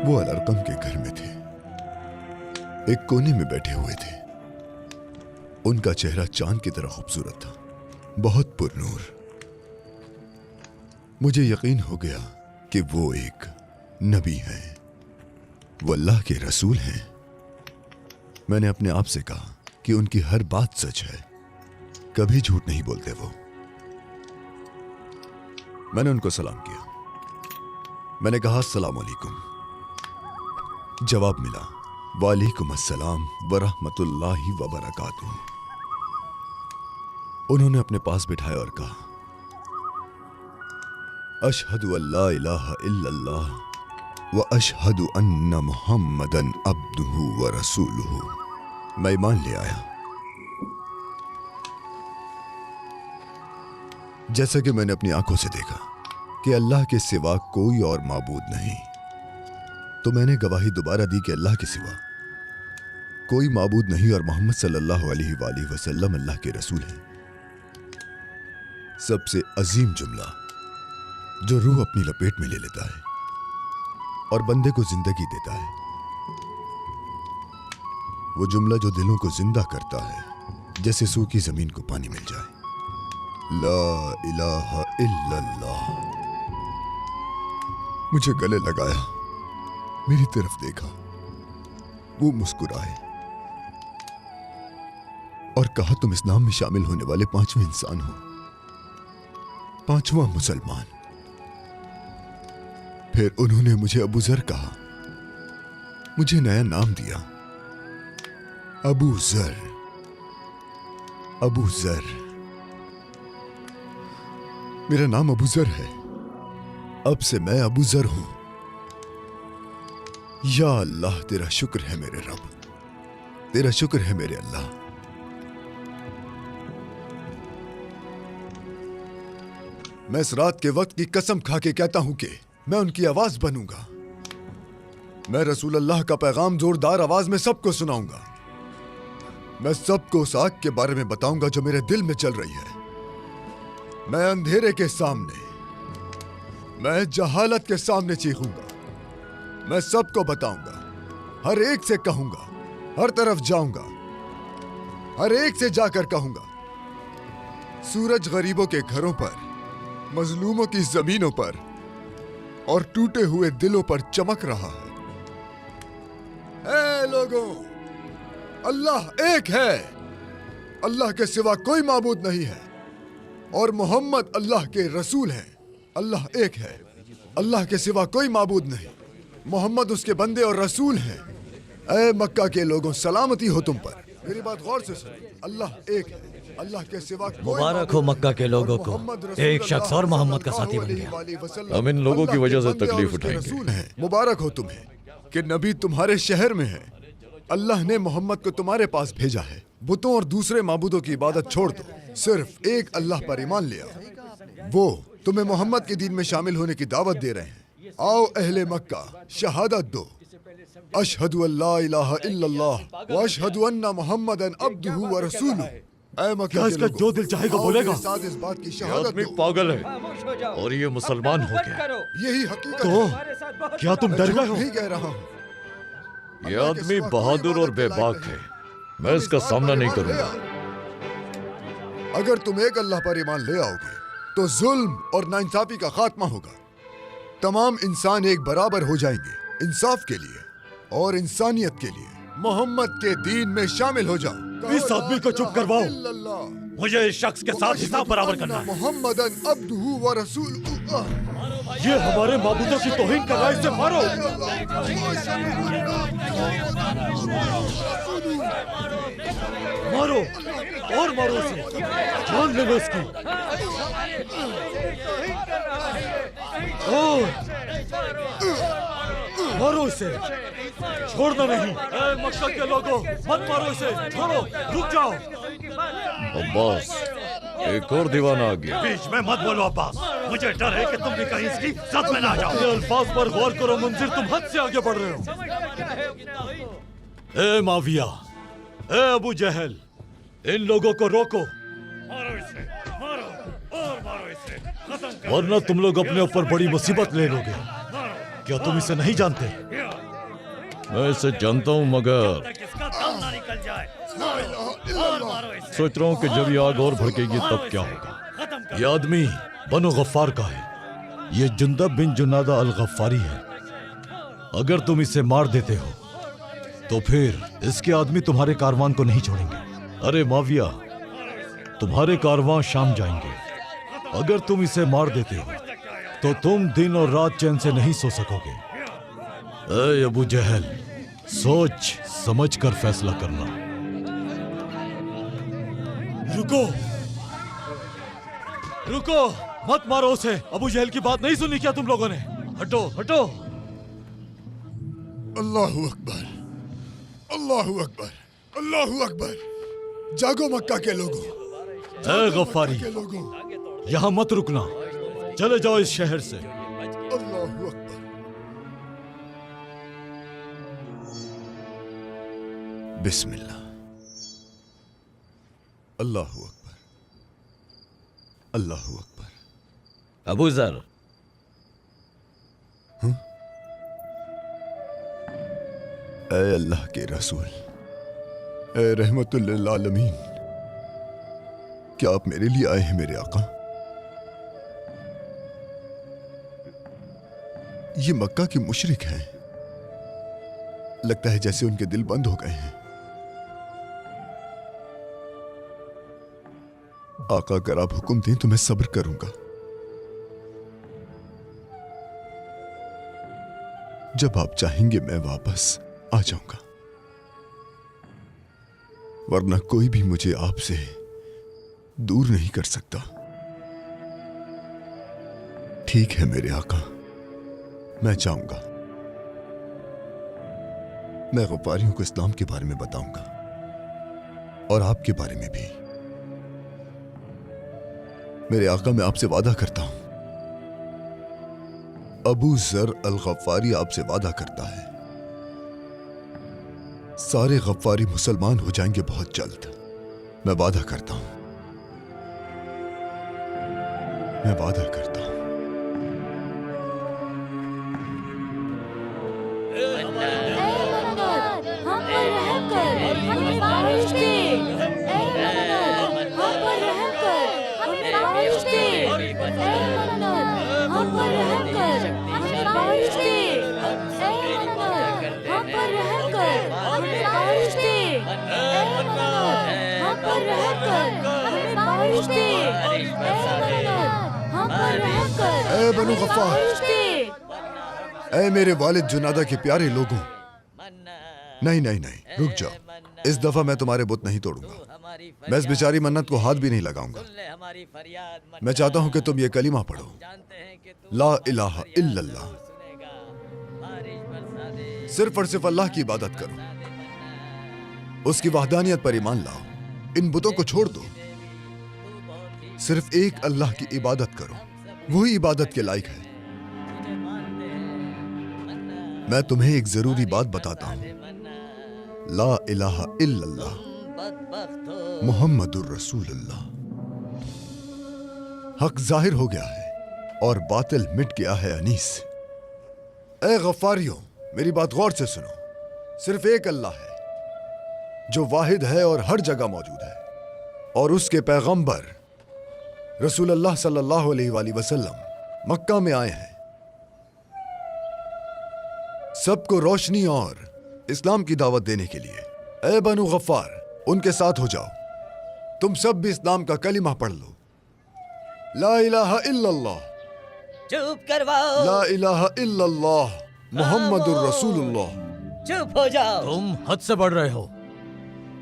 वो अलअरकम के घर में थे। एक कोने में बैठे हुए थे। उनका चेहरा चांद की तरह खूबसूरत था, बहुत पुरनूर। मुझे यकीन हो गया कि वो एक नबी हैं, वो अल्लाह के रसूल हैं। मैंने अपने आप से कहा कि उनकी हर बात सच है, कभी झूठ नहीं बोलते वो। मैंने उनको सलाम किया। मैंने कहा अस्सलाम वालेकुम। जवाब मिला वालेकुम अस्सलाम वरहमतुल्लाहि वबरकातुहू। उन्होंने अपने पास बिठाया और कहा अशहदु अल्ला इलाहा इल्लल्लाह व अशहदु अन्ना मुहम्मदन अब्दुहु व रसूलुहु। मैं ईमान ले आया। जैसा कि मैंने अपनी आंखों से देखा कि अल्लाह के सिवा कोई और माबूद नहीं, तो मैंने गवाही दोबारा दी कि अल्लाह के सिवा कोई माबूद नहीं और मोहम्मद सल्लल्लाहु अलैहि वसल्लम अल्लाह के रसूल हैं। सबसे अजीम जुमला जो रूह अपनी लपेट में ले लेता है और बंदे को जिंदगी देता है, वो जुमला जो दिलों को जिंदा करता है जैसे सूखी जमीन को पानी मिल जाए। ला इलाहा इल्लल्लाह। मुझे गले लगाया, मेरी तरफ देखा, वो मुस्कुराए और कहा तुम इस्लाम में शामिल होने वाले 5वें इंसान हो, 5वां मुसलमान। फिर उन्होंने मुझे अबू जर कहा, मुझे नया नाम दिया, अबू जर। अबू जर, मेरा नाम अबू जर है। अब से मैं अबू जर हूं। या अल्लाह, तेरा शुक्र है मेरे रब, तेरा शुक्र है मेरे अल्लाह। मैं इस रात के वक्त की कसम खा के कहता हूं कि मैं उनकी आवाज बनूंगा। मैं रसूल अल्लाह का पैगाम जोरदार आवाज में सबको सुनाऊंगा। मैं सबको उस आग के बारे में बताऊंगा जो मेरे दिल में चल रही है। मैं अंधेरे के सामने, मैं जहालत के सामने चीखूंगा। मैं सबको बताऊंगा, हर एक से कहूंगा, हर तरफ जाऊंगा, हर एक से जाकर कहूंगा, सूरज गरीबों के घरों पर, मजलूमों की जमीनों पर और टूटे हुए दिलों पर चमक रहा है। ऐ लोगों, अल्लाह एक है, अल्लाह के सिवा कोई माबूद नहीं है और मोहम्मद अल्लाह के रसूल हैं। अल्लाह एक है, अल्लाह के सिवा कोई माबूद नहीं, मोहम्मद उसके बंदे और रसूल हैं। ऐ मक्का के लोगों, सलामती हो तुम पर। मेरी बात गौर से सुनो, अल्लाह एक है, अल्लाह के सिवा कोई मुबारक हो मक्का के लोगों को, मोहम्मद एक शख्स और रसूलुल्लाह मोहम्मद का साथी बन गया। सल्लल्लाहु अलैहि वसल्लम हम इन लोगों की अल्लाह के वजह से बंदे और तकलीफ उसके उठाएंगे। रसूल हैं। मुबारक हो तुम्हें कि नबी तुम्हारे शहर में है। अल्लाह ने मोहम्मद को तुम्हारे पास भेजा है। बुतों और दूसरे माबूदों की इबादत छोड़ दो, सिर्फ एक अल्लाह पर ईमान ले आओ। वो तुम्हें मोहम्मद के दीन में शामिल होने की दावत दे रहे हैं। आओ अहले मक्का, शहादत दो, अशहदु अल्ला इलाहा इल्लल्लाह व अशहदु अन्ना मुहम्मदन अब्दुहु व रसूलुहु। ऐ मक्का क्या के इसका लोगों, जो दिल चाहेगा आओ बोलेगा? मेरे साथ इस बात की ये शहादत आदमी दो। पागल है खामोश हो जाओ। और ये मुसलमान हो गया। करो। यही हकीकत तो है। हमारे साथ बहुत क्या तुम मैं डर झूठ गए हो? नहीं कह रहा हूँ। ये आदमी बहादुर और बेबाक है, मैं इसका सामना नहीं करूंगा। अगर तुम एक अल्लाह पर ईमान ले आओगे तो जुल्म और नाइंसाफी का खात्मा होगा। तमाम इंसान एक बराबर हो जाएंगे। इंसाफ के लिए और इंसानियत के लिए मोहम्मद के दीन में शामिल हो जाओ। इस आदमी को चुप करवाओ। इल्लल्लाह मुझे इस शख्स के साथ हिसाब बराबर करना है। मोहम्मदन अब्दुहु व रसूलुहु। ये हमारे माबूदों की तौहीन कर रहा है, इसे मारो। मारो और मारो इसे, जान ले लो इसकी। और मारो इसे, छोड़ना नहीं। ऐ मक्का के लोगों, मत मारो इसे, छोड़ो, रुक जाओ। अब्बास, एक और दीवाना आ गया। बीच में मत बोलो अब्बास, मुझे डर है कि तुम भी कहीं इसकी जद में ना जाओ। ये अल्फाज पर गौर करो मुंजिर, तुम हद से आगे बढ़ रहे हो। ए माविया, ए अबू जहल, इन लोगों को रोको। मारो इसे, मारो और मारो इसे, खत्म करो। वरना तुम लोग अपने ऊपर बड़ी मुसीबत ले लोगे। क्या तुम इसे नहीं जानते? मैं इसे जानता हूँ, मगर इसका दम ना निकल जाए। सोच रहा हूँ कि जब ये आग और भड़केगी तब क्या होगा। ये आदमी बनो गफ्फार का है। ये जुंदब बिन जुनादा अल गफ्फारी है। अगर तुम इसे मार देते हो तो फिर इसके आदमी तुम्हारे कारवान को नहीं छोड़ेंगे। अरे माविया, तुम्हारे कारवां शाम जाएंगे। अगर तुम इसे मार देते हो तो तुम दिन और रात चैन से नहीं सो सकोगे। ऐ अबू जहल, सोच समझ कर फैसला करना। रुको, रुको, मत मारो उसे। अबू जहल की बात नहीं सुनी क्या तुम लोगों ने? हटो, हटो। अल्लाहु अकबर, अल्लाहु अकबर, अल्लाहु अकबर। जागो मक्का के लोगों, ऐ गफ्फारी, के लोगों, यहां मत रुकना, चले जाओ इस शहर से। अल्लाहु अकबर। बिस्मिल्लाह, अल्लाहु अकबर, अल्लाहु अकबर। अबू जर, ऐ अल्लाह के रसूल, ऐ रहमतुल लिल आलमीन, क्या आप मेरे लिए आए हैं मेरे आका? ये मक्का के मुशरिक हैं। लगता है जैसे उनके दिल बंद हो गए हैं। आका, अगर आप हुक्म दें तो मैं सब्र करूंगा। जब आप चाहेंगे मैं वापस आ जाऊंगा, वरना कोई भी मुझे आपसे दूर नहीं कर सकता। ठीक है मेरे आका, मैं चाहूंगा। मैं गफ्फारियों को इस्लाम के बारे में बताऊंगा और आपके बारे में भी। मेरे आका, मैं आपसे वादा करता हूं, अबू जर अल गफ्फारी आपसे वादा करता है, सारे गफ्फारी मुसलमान हो जाएंगे बहुत जल्द। मैं वादा करता हूं, मैं वादा करता हूं। हम पर रहम कर, हमें बारिश दे। ऐ मन्नत, हम पर रहम कर, हमें बारिश दे। ऐ मन्नत, हम पर रहम कर, हमें बारिश दे। ऐ मन्नत, हम पर रहम कर, हमें बारिश दे। ऐ मन्नत, हम पर रहम कर, हमें बारिश दे। ऐ मन्नत, हम पर रहम कर, ऐ बनु हमें गफ्फार, बारिश दे। ऐ मेरे वालिद जुनादा के प्यारे लोगों, नहीं नहीं नहीं, रुक जाओ। इस दफा मैं तुम्हारे बुत नहीं तोड़ूंगा। मैं इस बेचारी मन्नत को हाथ भी नहीं लगाऊंगा। मैं चाहता हूं कि तुम ये कलीमा पढ़ो, ला इलाहा इल्लल्लाह। सिर्फ और सिर्फ अल्लाह की इबादत करो, उसकी वहदानियत पर ईमान लाओ, इन बुतों को छोड़ दो। सिर्फ एक अल्लाह की इबादत करो, वही इबादत के लायक है। मैं तुम्हें एक जरूरी बात बताता हूं, ला इलाहा इल्लल्लाह मुहम्मदुर रसूलुल्लाह। हक जाहिर हो गया है और बातिल मिट गया है अनीस। ए गफ्फारियों, मेरी बात गौर से सुनो। सिर्फ एक अल्लाह है जो वाहिद है और हर जगह मौजूद है, और उसके पैगंबर रसूलुल्लाह सल्लल्लाहु अलैहि वसल्लम मक्का में आए हैं सबको रोशनी और इस्लाम की दावत देने के लिए। ए बनु गफ्फार, उनके साथ हो जाओ। तुम सब भी इस्लाम का कलिमा पढ़ लो, ला इलाहा इल्लल्लाह। चुप करवाओ। ला इलाहा इल्लल्लाह मुहम्मदुर रसूलुल्लाह। चुप हो जाओ। तुम हद से बढ़ रहे हो।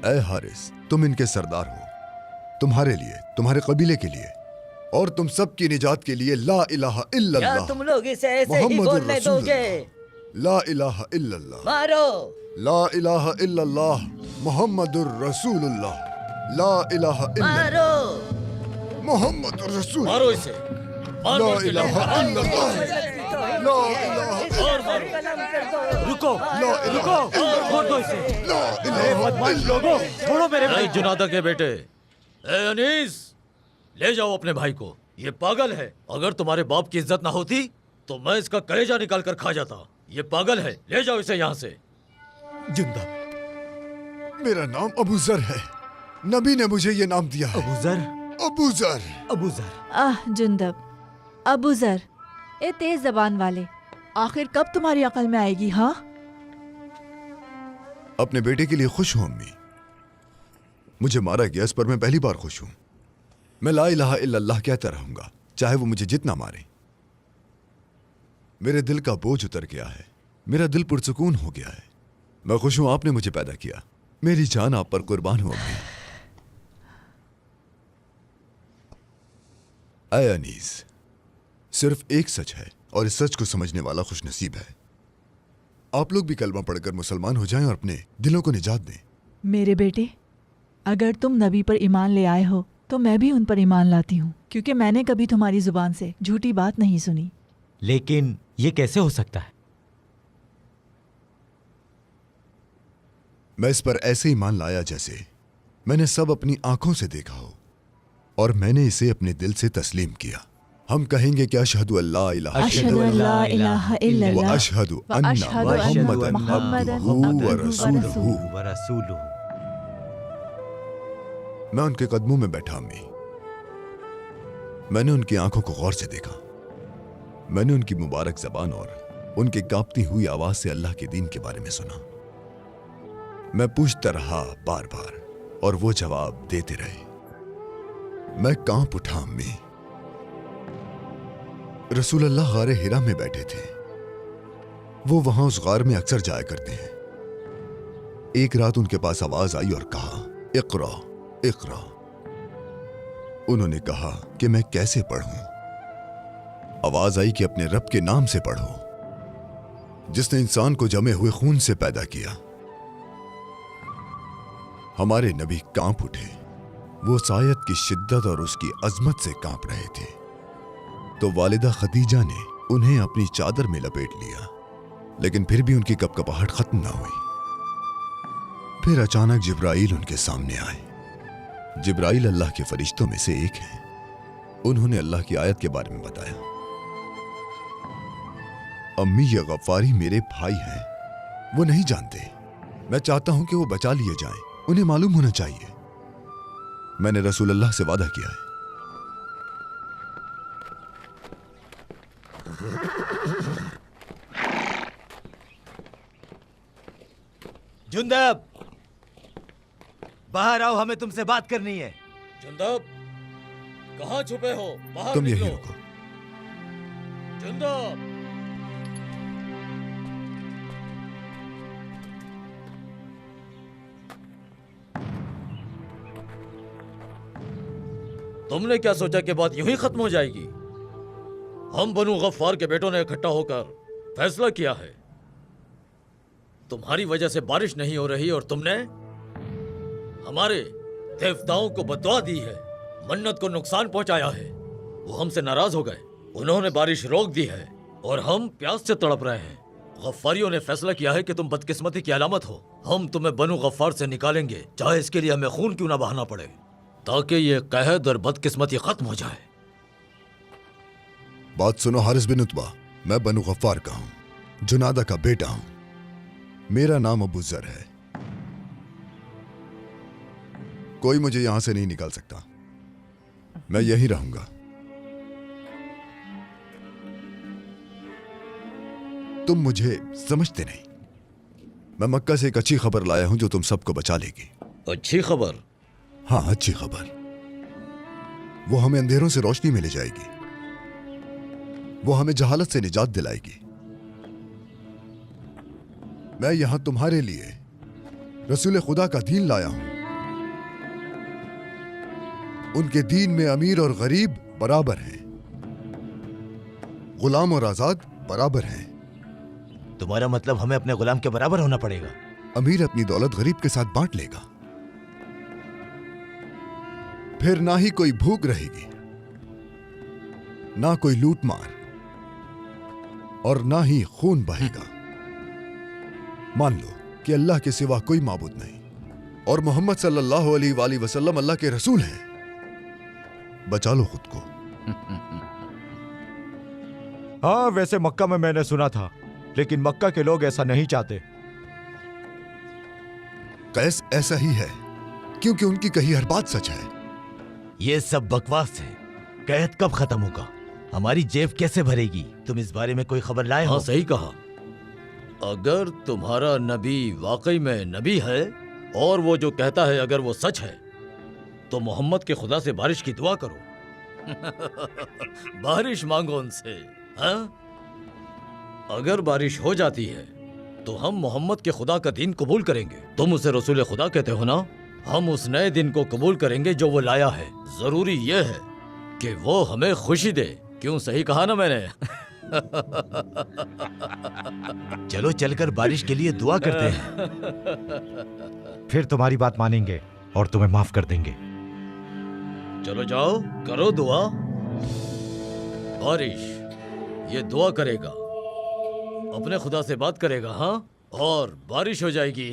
ए हारिस, तुम इनके सरदार हो, तुम्हारे लिए, तुम्हारे कबीले के लिए और तुम सब की निजात के लिए ला इलाहा क्या इल्लल्लाह तुम लोग इसे ऐसे ही मुहम्मदुर बोलने दोगे? रसूलुल्लाह। ला इलाहा इल्लल्लाह। मारो। ला इलाहा इल्लल्लाह मुहम्मदुर रसूलुल्लाह। ला इलाहा इल्लल्लाह मारो। मुहम्मदुर रसूल। मारो इसे। मार ला मार के इलाहा इल्लल्लाह। ला इलाहा और मारो। रुको, ला इलाहा छोड़ दो इसे। ला इलाहा लोगों, छोड़ो मेरे ए जुनादा के बेटे, ए अनीस, ले जाओ अपने भाई को। ये पागल है। अगर तुम्हारे बाप की इज्जत ना होती तो मैं इसका कलेजा निकाल कर खा जाता। ये पागल है, ले जाओ इसे यहाँ से। जिंदा। मेरा नाम अबू जर है, नबी ने मुझे ये नाम दिया है। अबू जर, अबू जर। अबू जर। आह जुंदब, अबू जर, ए तेज जबान वाले, आखिर कब तुम्हारी अकल में आएगी? हाँ, अपने बेटे के लिए खुश हूं अम्मी। मुझे मारा गया, इस पर मैं पहली बार खुश हूं। मैं ला इलाहा इल्लल्लाह कहता रहूंगा, चाहे वो मुझे जितना मारे। मेरे दिल का बोझ उतर गया है, मेरा दिल पुरसुकून हो गया है। मैं खुश हूं आपने मुझे पैदा किया। मेरी जान आप पर कुर्बान हो अम्मी। ऐ अनीस, सिर्फ एक सच है और इस सच को समझने वाला खुशनसीब है। आप लोग भी कलमा पढ़कर मुसलमान हो जाएं और अपने दिलों को निजात दें। मेरे बेटे, अगर तुम नबी पर ईमान ले आए हो तो मैं भी उन पर ईमान लाती हूँ, क्योंकि मैंने कभी तुम्हारी जुबान से झूठी बात नहीं सुनी। लेकिन ये कैसे हो सकता है? मैं इस पर ऐसे ईमान लाया जैसे मैंने सब अपनी आंखों से देखा हो और मैंने इसे अपने दिल से तस्लीम किया। हम कहेंगे कि अशहदु अल्ला इलाहा अशहदु अल्ला इलाहा इल्लल्लाह व अशहदु व अन्ना अशहदु अन्ना मुहम्मदन मुहम्मदन अब्दुहु व अब्दुहु व रसूलुहु। व रसूलुहु। मैं उनके कदमों में बैठा अम्मी। मैंने उनकी आंखों को गौर से देखा। मैंने उनकी मुबारक जबान और उनकी कांपती हुई आवाज से अल्लाह के दीन के बारे में सुना। मैं पूछता रहा बार बार और वो जवाब देते रहे। मैं कांप उठा अम्मी। रसूलुल्लाह गारे हिरा में बैठे थे। वो वहां उस गार में अक्सर जाया करते हैं। एक रात उनके पास आवाज आई और कहा, इक़रा इक़रा। उन्होंने कहा कि मैं कैसे पढ़ूं? आवाज आई कि अपने रब के नाम से पढ़ो, जिसने इंसान को जमे हुए खून से पैदा किया। हमारे नबी कांप उठे। वो सायत की शिद्दत और उसकी अजमत से कांप रहे थे। तो वालिदा खदीजा ने उन्हें अपनी चादर में लपेट लिया, लेकिन फिर भी उनकी कपकपाहट खत्म ना हुई। फिर अचानक जिब्राइल उनके सामने आए। जिब्राइल अल्लाह के फरिश्तों में से एक हैं। उन्होंने अल्लाह की आयत के बारे में बताया। अम्मी, ये गफ्फारी मेरे भाई हैं, वो नहीं जानते। मैं चाहता हूं कि वो बचा लिए जाएं, उन्हें मालूम होना चाहिए। मैंने रसूलुल्लाह से वादा किया है। जुंदब, बाहर आओ, हमें तुमसे बात करनी है। जुंदब, कहाँ छुपे हो? बाहर तुम यहीं निकलो। रुको। जुंदब, तुमने क्या सोचा कि बात यूं ही खत्म हो जाएगी? हम बनु गफ्फार के बेटों ने इकट्ठा होकर फैसला किया है। तुम्हारी वजह से बारिश नहीं हो रही और तुमने हमारे देवताओं को बददुआ दी है, मन्नत को नुकसान पहुंचाया है। वो हमसे नाराज हो गए, उन्होंने बारिश रोक दी है और हम प्यास से तड़प रहे हैं। गफ्फारियों ने फैसला किया है कि तुम बदकिस्मती की अलामत हो। हम तुम्हें बनु गफ्फार से निकालेंगे, चाहे इसके लिए हमें खून क्यों ना बहाना पड़े, ताकि ये कहद और बदकिस्मती खत्म हो जाए। बात सुनो हारिस बिन उत्बा, मैं बनु गफ्फार का हूं, जुनादा का बेटा हूं। मेरा नाम अबू जर है। कोई मुझे यहां से नहीं निकाल सकता, मैं यहीं रहूंगा। तुम मुझे समझते नहीं। मैं मक्का से एक अच्छी खबर लाया हूं जो तुम सबको बचा लेगी। अच्छी खबर? हाँ, अच्छी खबर। वो हमें अंधेरों से रोशनी में ले जाएगी, वो हमें जहालत से निजात दिलाएगी। मैं यहां तुम्हारे लिए रसूल खुदा का दीन लाया हूं। उनके दीन में अमीर और गरीब बराबर हैं, गुलाम और आजाद बराबर हैं। तुम्हारा मतलब हमें अपने गुलाम के बराबर होना पड़ेगा? अमीर अपनी दौलत गरीब के साथ बांट लेगा, फिर ना ही कोई भूख रहेगी, ना कोई लूट मार, और ना ही खून बहेगा। मान लो कि अल्लाह के सिवा कोई माबूद नहीं और मोहम्मद सल्लल्लाहु अलैहि वसल्लम अल्लाह के रसूल हैं। बचा लो खुद को। हाँ, वैसे मक्का में मैंने सुना था, लेकिन मक्का के लोग ऐसा नहीं चाहते। कैस ऐसा ही है, क्योंकि उनकी कही हर बात सच है। ये सब बकवास है। कहत कब खत्म होगा? हमारी जेब कैसे भरेगी? तुम इस बारे में कोई खबर लाए हो? हाँ, सही कहा। अगर तुम्हारा नबी वाकई में नबी है और वो जो कहता है अगर वो सच है, तो मोहम्मद के खुदा से बारिश की दुआ करो। बारिश मांगो उनसे। हाँ, अगर बारिश हो जाती है तो हम मोहम्मद के खुदा का दीन कबूल करेंगे। तुम उसे रसूल खुदा कहते हो ना? हम उस नए दिन को कबूल करेंगे जो वो लाया है। जरूरी यह है कि वो हमें खुशी दे। क्यों, सही कहा ना मैंने? चलो चलकर बारिश के लिए दुआ करते हैं। फिर तुम्हारी बात मानेंगे और तुम्हें माफ कर देंगे। चलो जाओ, करो दुआ। बारिश ये दुआ करेगा, अपने खुदा से बात करेगा, हाँ, और बारिश हो जाएगी।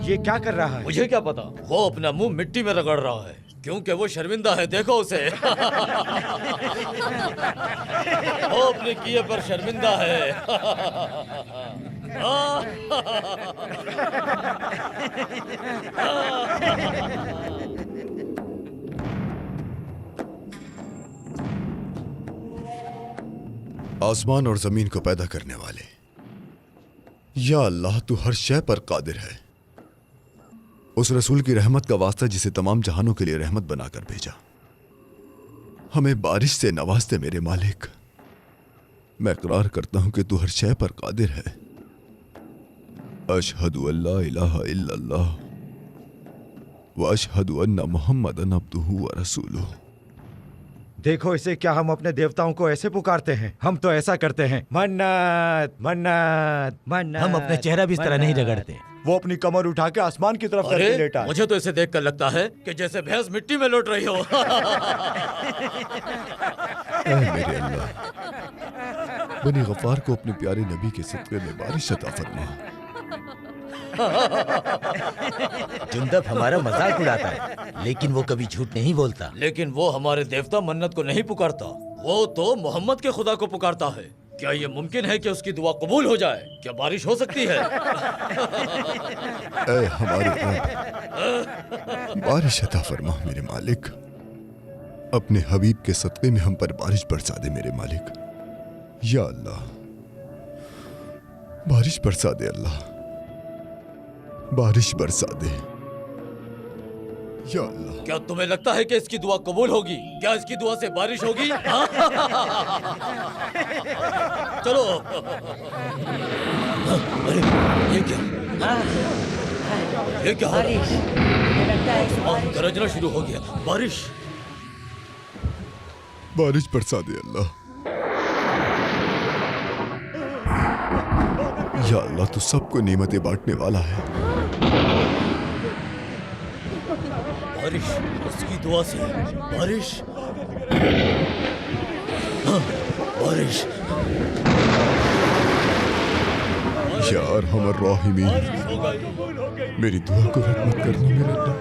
ये क्या कर रहा है? मुझे क्या पता, वो अपना मुंह मिट्टी में रगड़ रहा है क्योंकि वो शर्मिंदा है। देखो उसे। वो अपने किए पर शर्मिंदा है। आसमान और जमीन को पैदा करने वाले, या अल्लाह तू हर शय पर कादिर है। उस रसूल की रहमत का वास्ता जिसे तमाम जहानों के लिए रहमत बनाकर भेजा, हमें बारिश से नवाजते मेरे मालिक। मैं इकरार करता हूं कि तू हर शय पर कादिर है। अशहदु अल्ला इलाहा इल्लल्लाह व अशहदु अन्ना मुहम्मदन अब्दुहु व रसूलुहु। देखो इसे, क्या हम अपने देवताओं को ऐसे पुकारते हैं? हम तो ऐसा करते हैं, मन्नत मन्नत मन्नत। हम अपने चेहरा भी इस तरह नहीं रगड़ते। वो अपनी कमर उठा के आसमान की तरफ करके लेटा है। मुझे तो इसे देखकर लगता है कि जैसे भैंस मिट्टी में लौट रही हो। मेरे अल्लाह, बनी गफ्फार को अपने प्यारे नबी के सदक़े में बारिश अता फरमा। जुंदब हमारा मजाक उड़ाता है, लेकिन वो कभी झूठ नहीं बोलता। लेकिन वो हमारे देवता मन्नत को नहीं पुकारता, वो तो मोहम्मद के खुदा को पुकारता है। क्या ये मुमकिन है कि उसकी दुआ कबूल हो जाए? क्या बारिश हो सकती है? ऐ हमारे रब, बारिश अता फरमा मेरे मालिक। अपने हबीब के सदक़े में हम पर बारिश बरसा दे मेरे मालिक। या अल्लाह, बारिश बरसा दे अल्लाह, बारिश बरसा दे। या अल्लाह। क्या तुम्हें लगता है कि इसकी दुआ कबूल होगी? क्या इसकी दुआ से बारिश होगी? चलो। अरे ये क्या? ये क्या? गरजना शुरू हो गया। बारिश बारिश बरसा दे अल्लाह। या अल्लाह, तू सबको नेमतें बांटने वाला है। बारिश, उसकी दुआ से बारिश। हाँ, बारिश। यार हमर राहिमीन, मेरी दुआ को रद्द मत करना मेरे अल्लाह।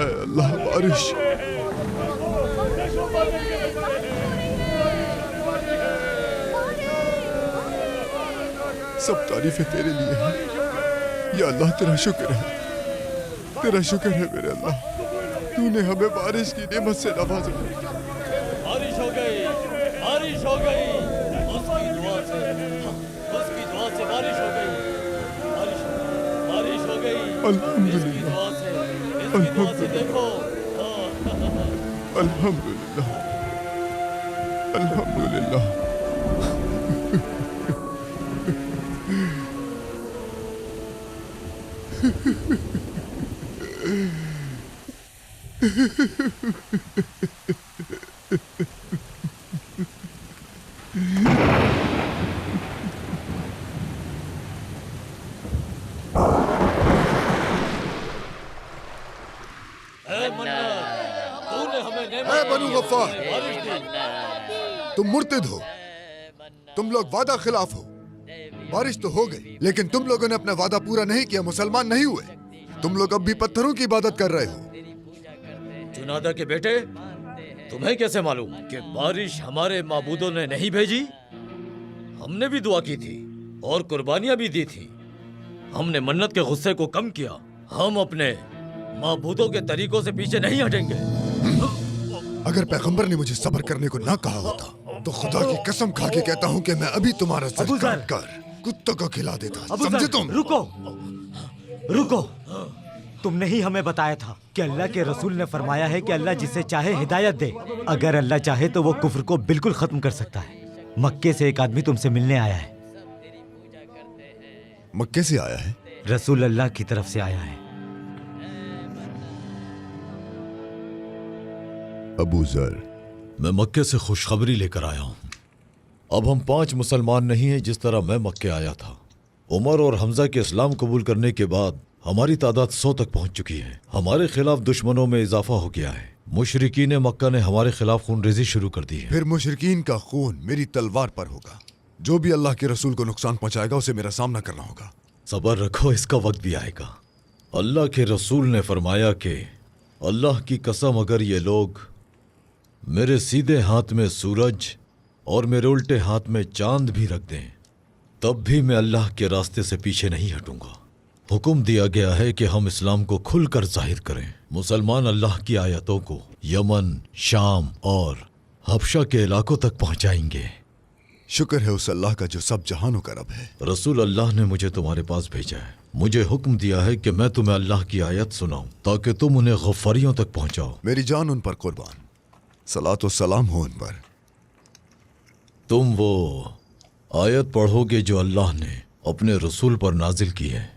ऐ अल्लाह बारिश। सब तारीफें तेरे लिए हैं। या अल्लाह तेरा शुक्र है, तेरा शुक्र है मेरे अल्लाह, तूने हमें बारिश की नेमत से नवाजा। बारिश हो गई, बारिश हो गई। उसकी दुआ से, उसकी दुआ से बारिश हो गई। बारिश, बारिश हो गई। अल्हम्दुलिल्लाह, दुआ से, इसकी दुआ से देखो। अल्हम्दुलिल्लाह, अल्हम्दुलिल्लाह। तूने हमें ऐ बनु गफ्फार, बारिश दी। तुम मुर्तिद हो, तुम लोग वादा खिलाफ हो। बारिश तो हो गई, लेकिन तुम लोगों ने अपना वादा पूरा नहीं किया, मुसलमान नहीं हुए। तुम लोग अब भी पत्थरों की इबादत कर रहे हो। जुनादा के बेटे, तुम्हें कैसे मालूम कि बारिश हमारे माबूदों ने नहीं भेजी? हमने भी दुआ की थी और कुर्बानियां भी दी थी। हमने मन्नत के गुस्से को कम किया। हम अपने माबूदों के तरीकों से पीछे नहीं हटेंगे। अगर पैगंबर ने मुझे सब्र करने को ना कहा होता तो खुदा की कसम खा के कहता हूँ कि मैं अभी तुम्हारा सर काट कर कुत्तों को खिला देता। समझे तुम? रुको, रुको। तुमने ही हमें बताया था कि अल्लाह के रसूल ने फरमाया है कि अल्लाह जिसे चाहे हिदायत दे। अगर अल्लाह चाहे तो वो कुफ्र को बिल्कुल खत्म कर सकता है। मक्के से एक आदमी तुमसे मिलने आया है। मक्के से आया है? रसूल अल्लाह की तरफ से आया है। अबू जर, मैं मक्के से खुशखबरी लेकर आया हूँ। अब हम 5 मुसलमान नहीं हैं जिस तरह मैं मक्के आया था। उमर और हमजा के इस्लाम कबूल करने के बाद हमारी तादाद 100 तक पहुंच चुकी है। हमारे खिलाफ दुश्मनों में इजाफा हो गया है। मुशरिकीन मक्का ने हमारे खिलाफ खून रेजी शुरू कर दी है। फिर मुशरिकीन का खून मेरी तलवार पर होगा। जो भी अल्लाह के रसूल को नुकसान पहुंचाएगा उसे मेरा सामना करना होगा। सबर रखो, इसका वक्त भी आएगा। अल्लाह के रसूल ने फरमाया कि अल्लाह की कसम, अगर ये लोग मेरे सीधे हाथ में सूरज और मेरे उल्टे हाथ में चांद भी रख दें तब भी मैं अल्लाह के रास्ते से पीछे नहीं हटूंगा। हुक्म दिया गया है कि हम इस्लाम को खुलकर जाहिर करें। मुसलमान अल्लाह की आयतों को यमन, शाम और हबशा के इलाकों तक पहुंचाएंगे। शुक्र है उस अल्लाह का जो सब जहानों का रब है। रसूल अल्लाह ने मुझे तुम्हारे पास भेजा है। मुझे हुक्म दिया है कि मैं तुम्हें अल्लाह की आयत सुनाऊं ताकि तुम उन्हें गफ्फारियों तक पहुंचाओ। मेरी जान उन पर कुर्बान, सलात व सलाम हो उन पर। तुम वो आयत पढ़ोगे जो अल्लाह ने अपने रसूल पर नाजिल की है।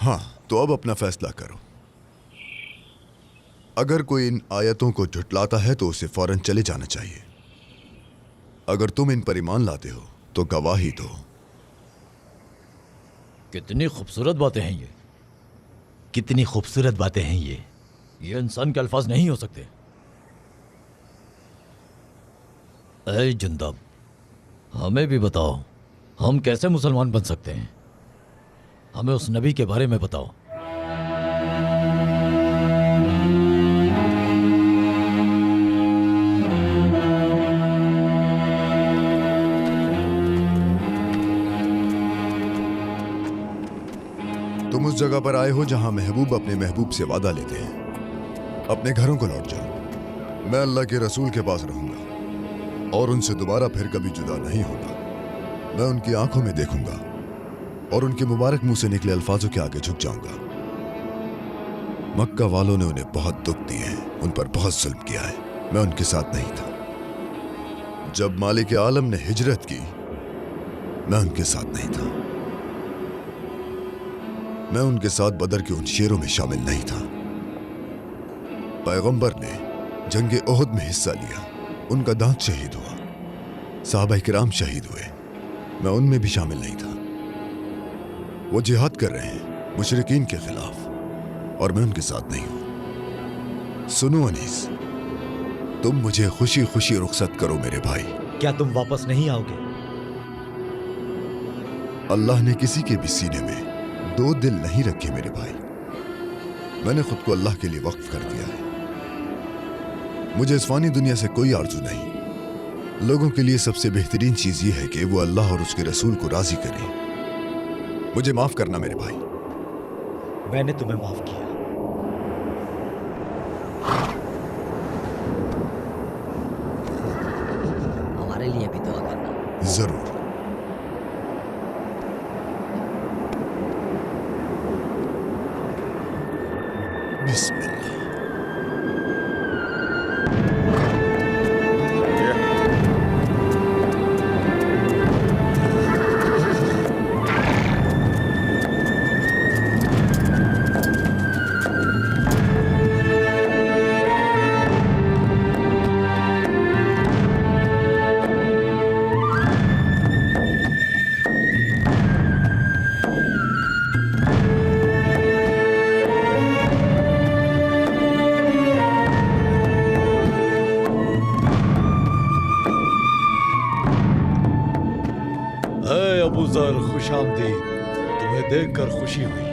हाँ, तो अब अपना फैसला करो। अगर कोई इन आयतों को झुटलाता है तो उसे फौरन चले जाना चाहिए। अगर तुम इन पर ईमान लाते हो तो गवाही दो। कितनी खूबसूरत बातें हैं ये। कितनी खूबसूरत बातें हैं ये इंसान के अल्फाज नहीं हो सकते। ऐ जुंदब, हमें भी बताओ, हम कैसे मुसलमान बन सकते हैं? हमें उस नबी के बारे में बताओ। तुम उस जगह पर आए हो जहां महबूब अपने महबूब से वादा लेते हैं। अपने घरों को लौट जाओ। मैं अल्लाह के रसूल के पास रहूंगा और उनसे दोबारा फिर कभी जुदा नहीं होगा। मैं उनकी आंखों में देखूंगा और उनके मुबारक मुंह से निकले अल्फाजों के आगे झुक जाऊंगा। मक्का वालों ने उन्हें बहुत दुख दिए हैं, उन पर बहुत जुल्म किया है। मैं उनके साथ नहीं था। जब मालिक आलम ने हिजरत की, मैं उनके साथ नहीं था। मैं उनके साथ बदर के उन शेरों में शामिल नहीं था। पैगंबर ने जंगे ओहद में हिस्सा लिया, उनका दांत शहीद हुआ, साहबा किराम शहीद हुए, मैं उनमें भी शामिल नहीं था। वो जिहाद कर रहे हैं मुशरिकीन के खिलाफ और मैं उनके साथ नहीं हूं। सुनो अनीस, तुम मुझे खुशी खुशी रुखसत करो मेरे भाई। क्या तुम वापस नहीं आओगे? अल्लाह ने किसी के भी सीने में दो दिल नहीं रखे मेरे भाई। मैंने खुद को अल्लाह के लिए वक्फ कर दिया है। मुझे इस फानी दुनिया से कोई आरजू नहीं। लोगों के लिए सबसे बेहतरीन चीज यह है कि वो अल्लाह और उसके रसूल को राजी करें। मुझे माफ करना मेरे भाई। मैंने तुम्हें माफ किया। हमारे लिए भी दुआ करना। जरूर। बिस्मिल्लाह। खुशामदीद, तुम्हें देखकर खुशी हुई।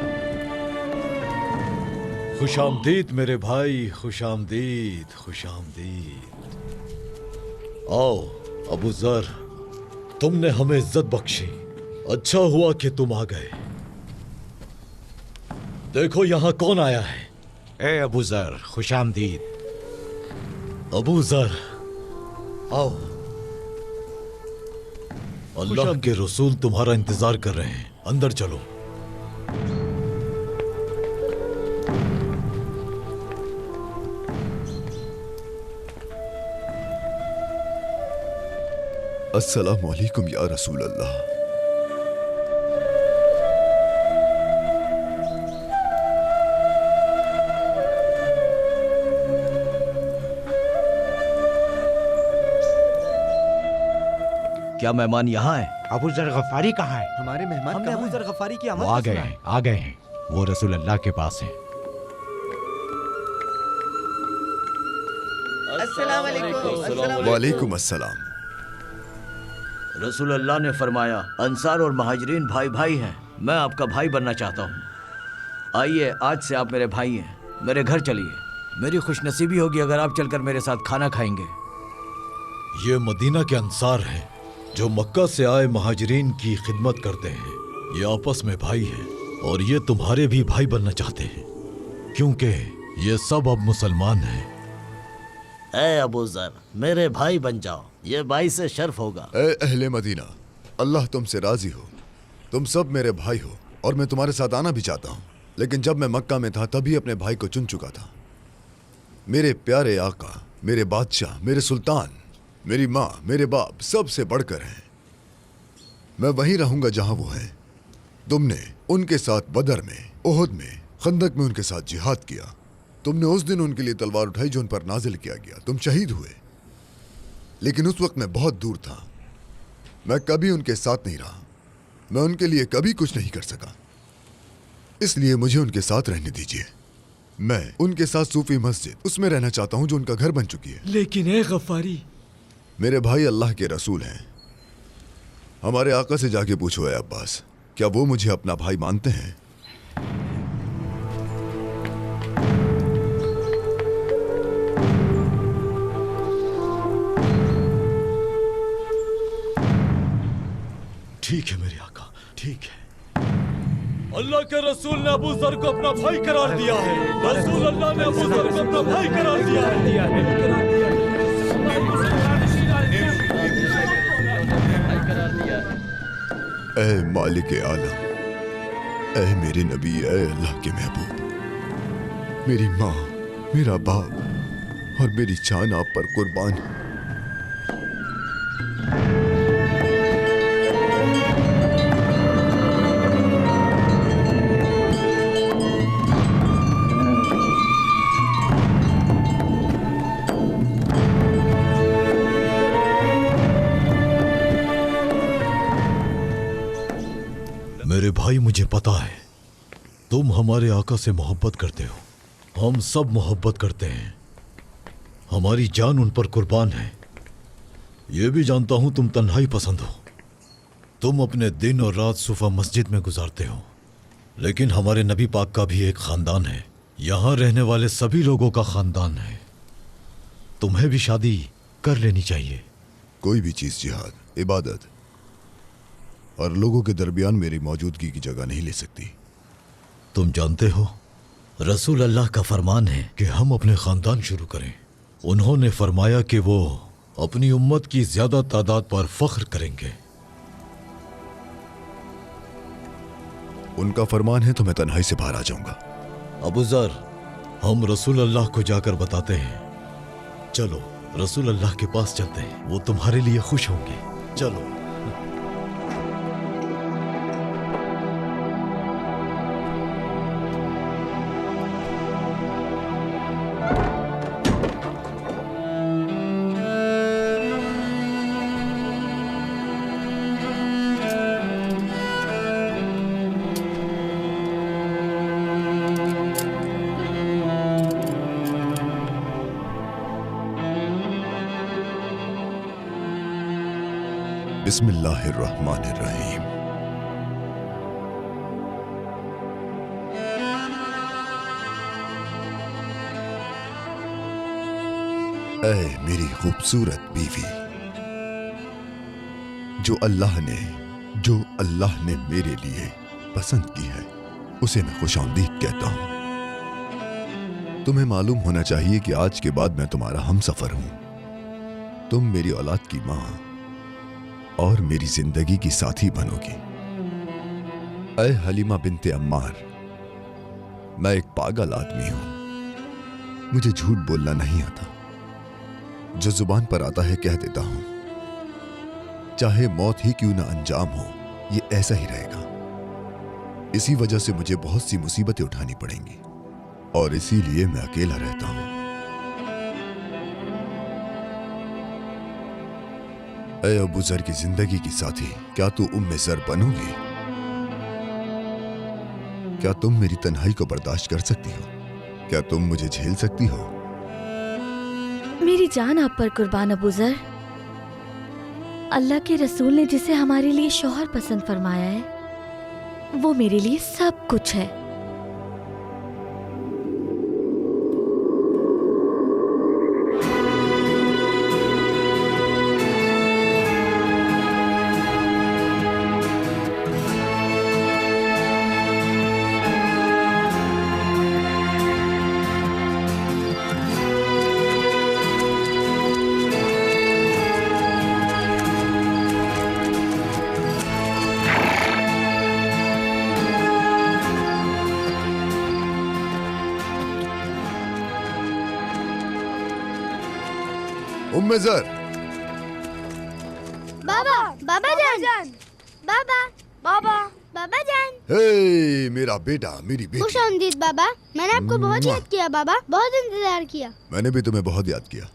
खुशामदीद मेरे भाई, खुशामदीद, खुशामदीद। आओ अबू जर, तुमने हमें इज्जत बख्शी। अच्छा हुआ कि तुम आ गए। देखो यहाँ कौन आया है। ए अबू जर, खुशामदीद। अबू जर आओ, अल्लाह के रसूल तुम्हारा इंतजार कर रहे हैं। अंदर चलो। अस्सलामु अलैकुम या रसूल अल्लाह। क्या मेहमान यहाँ है? अबू जर गफारी कहाँ है? हमारे मेहमान हमने अबू जर गफारी की आमद वो आ गए हैं, आ गए हैं। वो रसूल अल्लाह के पास हैं। वालेकुम अस्सलाम। रसूल अल्लाह ने फरमाया अंसार और महाजरीन भाई भाई हैं। मैं आपका भाई बनना चाहता हूँ। आइए, आज से आप मेरे भाई हैं। मेरे घर चलिए। मेरी खुशनसीबी होगी अगर आप चलकर मेरे साथ खाना खाएंगे। ये मदीना के अंसार हैं जो मक्का से आए महाजरीन की खिदमत करते हैं। ये आपस में भाई हैं और ये तुम्हारे भी भाई बनना चाहते हैं, क्योंकि ये सब अब मुसलमान हैं। ए अबू जर, मेरे भाई बन जाओ, ये भाई से शर्फ होगा। ए अहले मदीना, अल्लाह तुमसे राजी हो, तुम सब मेरे भाई हो और मैं तुम्हारे साथ आना भी चाहता हूँ, लेकिन जब मैं मक्का में था तभी अपने भाई को चुन चुका था। मेरे प्यारे आका, मेरे बादशाह, मेरे सुल्तान, मेरी माँ, मेरे बाप सबसे बढ़कर हैं। मैं वहीं रहूंगा जहां वो हैं। तुमने उनके साथ बदर में, ओहद में, खंदक में उनके साथ जिहाद किया। तुमने उस दिन उनके लिए तलवार उठाई जो उन पर नाजिल किया गया। तुम शहीद हुए, लेकिन उस वक्त मैं बहुत दूर था। मैं कभी उनके साथ नहीं रहा, मैं उनके लिए कभी कुछ नहीं कर सका, इसलिए मुझे उनके साथ रहने दीजिए। मैं उनके साथ सूफी मस्जिद उसमें रहना चाहता हूं जो उनका घर बन चुकी है। लेकिन ए गफ्फारी, मेरे भाई अल्लाह के रसूल हैं। हमारे आका से जाके पूछो, ए अब्बास, क्या वो मुझे अपना भाई मानते हैं? ठीक है मेरे आका, ठीक है। अल्लाह के रसूल ने अबू जर को अपना भाई करार दिया है। रसूल अल्लाह ने अबू जर को अपना भाई करार दिया है। ए मालिक आलम, ए मेरे नबी, ए अल्लाह के महबूब, मेरी माँ, मेरा बाप और मेरी जान आप पर कुर्बान है। मेरे भाई, मुझे पता है तुम हमारे आका से मोहब्बत करते हो। हम सब मोहब्बत करते हैं, हमारी जान उन पर कुर्बान है। ये भी जानता हूं तुम तन्हाई पसंद हो, तुम अपने दिन और रात सुफा मस्जिद में गुजारते हो। लेकिन हमारे नबी पाक का भी एक खानदान है, यहां रहने वाले सभी लोगों का खानदान है। तुम्हें भी शादी कर लेनी चाहिए। कोई भी चीज जिहाद, इबादत और लोगों के दरमियान मेरी मौजूदगी की जगह नहीं ले सकती। तुम जानते हो रसूल अल्लाह का फरमान है कि हम अपने खानदान शुरू करें। उन्होंने फरमाया कि वो अपनी उम्मत की ज्यादा तादाद पर फख्र करेंगे। उनका फरमान है तो मैं तन्हाई से बाहर आ जाऊंगा। अबू जर, हम रसूल अल्लाह को जाकर बताते हैं। चलो रसूल अल्लाह के पास चलते हैं, वो तुम्हारे लिए खुश होंगे। चलो। बिस्मिल्लाहिर्रहमानिर्रहीम। ऐ मेरी खूबसूरत बीवी, जो अल्लाह ने मेरे लिए पसंद की है, उसे मैं खुशामदीद कहता हूं। तुम्हें मालूम होना चाहिए कि आज के बाद मैं तुम्हारा हमसफर हूं। तुम मेरी औलाद की मां और मेरी जिंदगी की साथी बनोगी। ऐ हलीमा बिनते अम्मार, मैं एक पागल आदमी हूं, मुझे झूठ बोलना नहीं आता। जो जुबान पर आता है कह देता हूं, चाहे मौत ही क्यों ना अंजाम हो, ये ऐसा ही रहेगा। इसी वजह से मुझे बहुत सी मुसीबतें उठानी पड़ेंगी और इसीलिए मैं अकेला रहता हूं। ऐ अबू जर की जिंदगी की साथी, क्या तू उम्मे जर बनोगी? क्या तुम मेरी तन्हाई को बर्दाश्त कर सकती हो? क्या तुम मुझे झेल सकती हो? मेरी जान आप पर कुर्बान अबू जर। अल्लाह के रसूल ने जिसे हमारे लिए शौहर पसंद फरमाया है, वो मेरे लिए सब कुछ है। उम्मे ज़र, बाबा, बाबा जान, बाबा, बाबा, बाबा जान। हे मेरा बेटा, मेरी बेटी। खुश आमदीद बाबा, मैंने आपको बहुत याद किया बाबा, बहुत इंतजार किया। मैंने भी तुम्हें बहुत याद किया।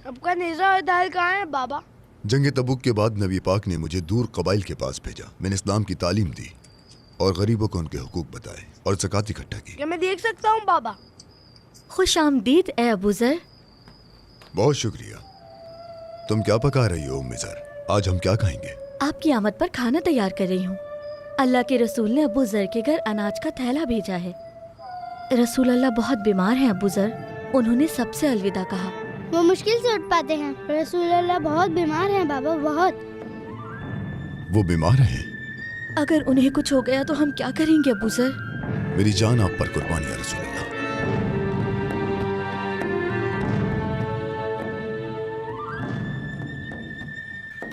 आपका नेज़ा और दाल कहाँ है बाबा? जंग तबूक के बाद नबी पाक ने मुझे दूर कबाइल के पास भेजा। मैंने इस्लाम की तालीम दी और गरीबों को उनके हुकूक बताए और ज़कात इकट्ठा की। क्या मैं देख सकता हूँ बाबा? खुश आमदीद ए अबू ज़र। बहुत शुक्रिया। तुम क्या पका रही हो उम्मे ज़र? आज हम क्या खाएंगे? आपकी आमद पर खाना तैयार कर रही हूँ। अल्लाह के रसूल ने अबू ज़र के घर अनाज का थैला भेजा है। रसूल अल्लाह बहुत बीमार हैं अबू ज़र, उन्होंने सबसे अलविदा कहा। वो मुश्किल से उठ पाते हैं। रसूल अल्लाह बहुत बीमार हैं बाबा, बहुत। वो बीमार हैं? अगर उन्हें कुछ हो गया तो हम क्या करेंगे अबू ज़र? मेरी जान आप पर कुर्बान या रसूल अल्लाह।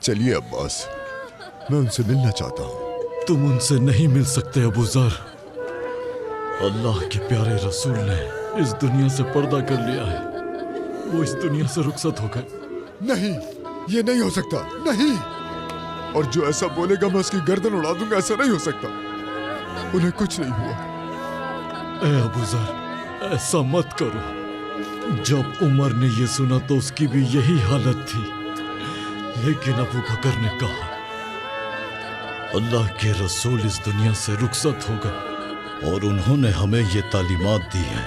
चलिए अब्बास, मैं उनसे मिलना चाहता हूँ। तुम उनसे नहीं मिल सकते अबू ज़र। अल्लाह के प्यारे रसूल ने इस दुनिया से पर्दा कर लिया है। वो इस दुनिया से रुखसत हो गए। नहीं, ये नहीं हो सकता, नहीं। और जो ऐसा बोलेगा मैं उसकी गर्दन उड़ा दूंगा। ऐसा नहीं हो सकता। उन्हें कुछ नहीं हुआ। ए अबू ज़र, ऐसा मत करो। जब उमर ने ये सुना तो उसकी भी यही हालत थी, लेकिन अबू बकर ने कहा अल्लाह के रसूल इस दुनिया से रुखसत हो गए और उन्होंने हमें ये तालीमात दी है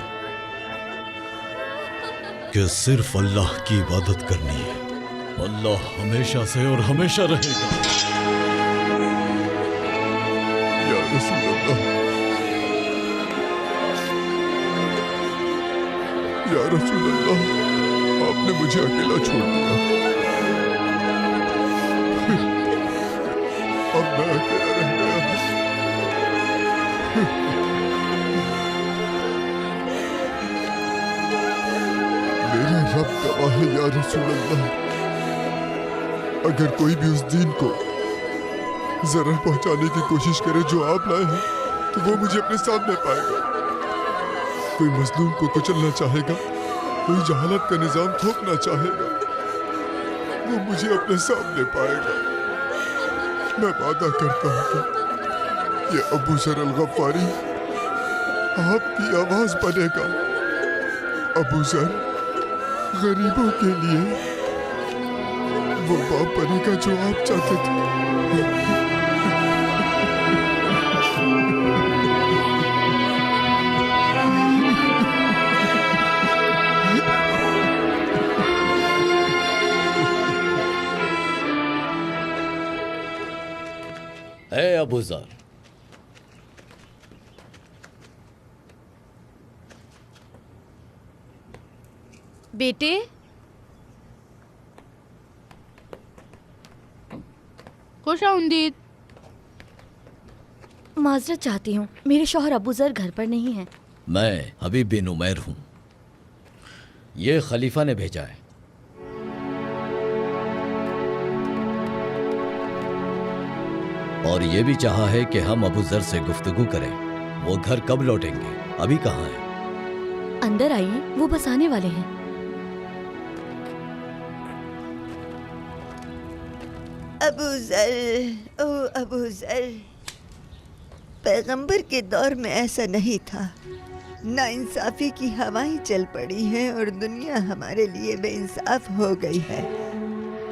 कि सिर्फ अल्लाह की इबादत करनी है। अल्लाह हमेशा से और हमेशा रहेगा। या रसूल अल्लाह, या रसूल अल्लाह, आपने मुझे अकेला छोड़ दिया। अब मैं अकेला रह गया। मेरा रब गवाह है या रसूल अल्लाह, अगर कोई भी उस दीन को जरर पहुंचाने की कोशिश करे जो आप लाए हैं, तो वो मुझे अपने सामने पाएगा। कोई मजलूम को कुचलना चाहेगा, कोई जहालत का निजाम थोपना चाहेगा, वो मुझे अपने सामने पाएगा। मैं वादा करता हूँ कि ये अबू ज़र अल-गफ़ारी आपकी आवाज बनेगा। अबू ज़र गरीबों के लिए वो बाप बनेगा जो आप चाहते थे। ए अबू ज़र, बेटे, खुश आमदीद। माजरत चाहती हूँ, मेरे शौहर अबू ज़र घर पर नहीं हैं। मैं हबीब बिन उमैर हूँ। ये खलीफा ने भेजा है। और ये भी चाहा है कि हम अबू ज़र से गुफ्तगू करें। वो घर कब लौटेंगे? अभी कहाँ हैं? अंदर आइए, वो बस आने वाले हैं। अबू ज़र, ओ अबू ज़र, पैगंबर के दौर में ऐसा नहीं था। नाइंसाफी की हवाएं चल पड़ी हैं और दुनिया हमारे लिए बेइंसाफ हो गई है।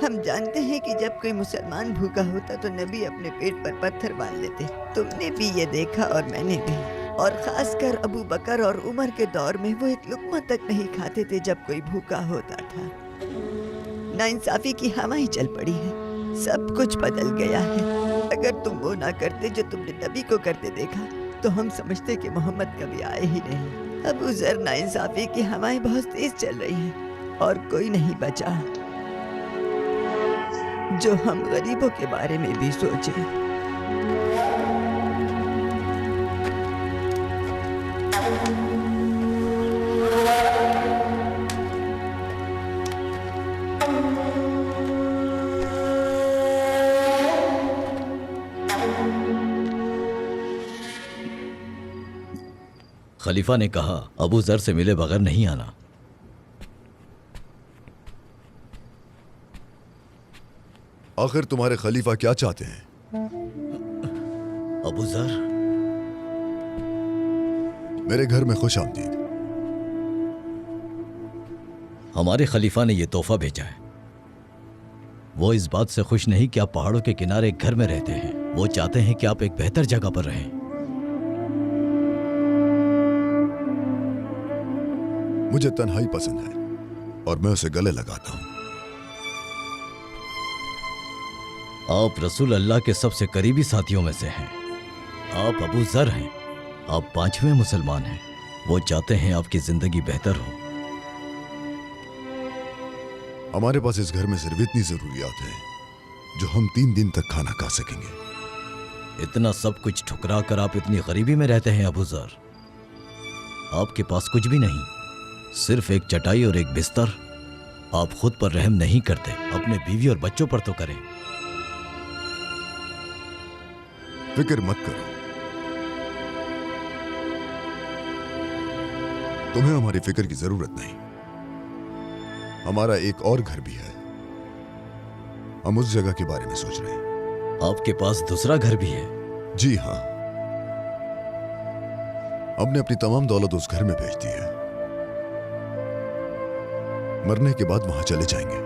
हम जानते हैं कि जब कोई मुसलमान भूखा होता तो नबी अपने पेट पर पत्थर बांध लेते। तुमने भी ये देखा और मैंने भी। और खासकर अबू बकर और उमर के दौर में वो एक लुक़्मा तक नहीं खाते थे जब कोई भूखा होता था। नाइंसाफी की हवाएं चल पड़ी है, सब कुछ बदल गया है। अगर तुम वो ना करते जो तुमने नबी को करते देखा तो हम समझते कि मोहम्मद कभी आए ही नहीं। अबू ज़र, नाइंसाफी की हवाएं बहुत तेज चल रही हैं और कोई नहीं बचा जो हम गरीबों के बारे में भी सोचे। खलीफा ने कहा, अबू जर से मिले बगैर नहीं आना। आखिर तुम्हारे खलीफा क्या चाहते हैं? अबू जर, मेरे घर में खुश आमदीद। हमारे खलीफा ने यह तोहफा भेजा है। वो इस बात से खुश नहीं कि आप पहाड़ों के किनारे एक घर में रहते हैं। वो चाहते हैं कि आप एक बेहतर जगह पर रहें। मुझे तन्हाई पसंद है और मैं उसे गले लगाता हूं। आप रसूल अल्लाह के सबसे करीबी साथियों में से हैं। आप अबू जर हैं। आप 5वें मुसलमान हैं। वो चाहते हैं आपकी जिंदगी बेहतर हो। हमारे पास इस घर में सिर्फ इतनी जरूरियात है जो हम 3 दिन तक खाना खा सकेंगे। इतना सब कुछ ठुकरा कर आप इतनी गरीबी में रहते हैं अबू जर। आपके पास कुछ भी नहीं, सिर्फ एक चटाई और एक बिस्तर। आप खुद पर रहम नहीं करते, अपने बीवी और बच्चों पर तो करें। फिक्र मत करो, तुम्हें हमारी फिक्र की जरूरत नहीं। हमारा एक और घर भी है, हम उस जगह के बारे में सोच रहे हैं। आपके पास दूसरा घर भी है? जी हाँ, हमने अपनी तमाम दौलत उस घर में भेज दी है। मरने के बाद वहां चले जाएंगे।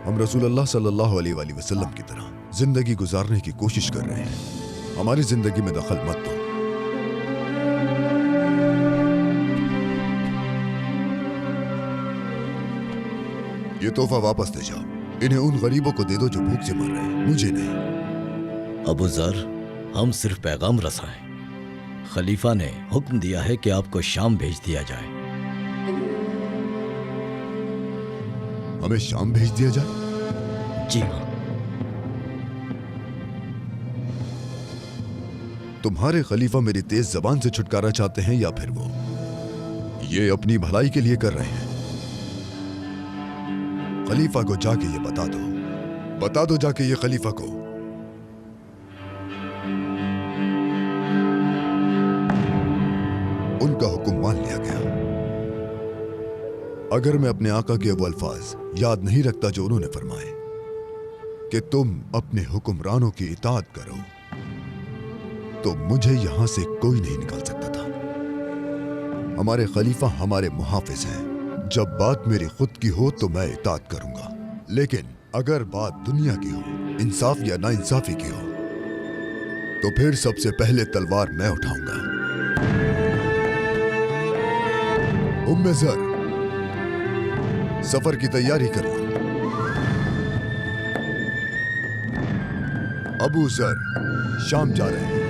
हम रसूल अल्लाह सल्लल्लाहु अलैहि वसल्लम की तरह जिंदगी गुजारने की कोशिश कर रहे हैं। हमारी जिंदगी में दखल मत दो। ये तोहफा वापस ले जाओ। इन्हें उन गरीबों को दे दो जो भूख से मर रहे हैं, मुझे नहीं। अबू जर, हम सिर्फ पैगाम रसाएं। खलीफा ने हुक्म दिया है कि आपको शाम भेज दिया जाए। हमें शाम भेज दिया जाए? जी हाँ। तुम्हारे खलीफा मेरी तेज जबान से छुटकारा चाहते हैं या फिर वो ये अपनी भलाई के लिए कर रहे हैं? खलीफा को जाके ये बता दो जाके ये खलीफा को। उनका हुक्म मान लिया गया। अगर मैं अपने आका के वो अल्फाज याद नहीं रखता जो उन्होंने फरमाए कि तुम अपने हुक्मरानों की इताअत करो, तो मुझे यहां से कोई नहीं निकाल सकता था। हमारे खलीफा हमारे मुहाफिज हैं। जब बात मेरी खुद की हो तो मैं इताअत करूंगा, लेकिन अगर बात दुनिया की हो, इंसाफ या नाइंसाफी की हो, तो फिर सबसे पहले तलवार मैं उठाऊंगा। उम्मे ज़र, सफर की तैयारी कर लो। अबू ज़र शाम जा रहे हैं।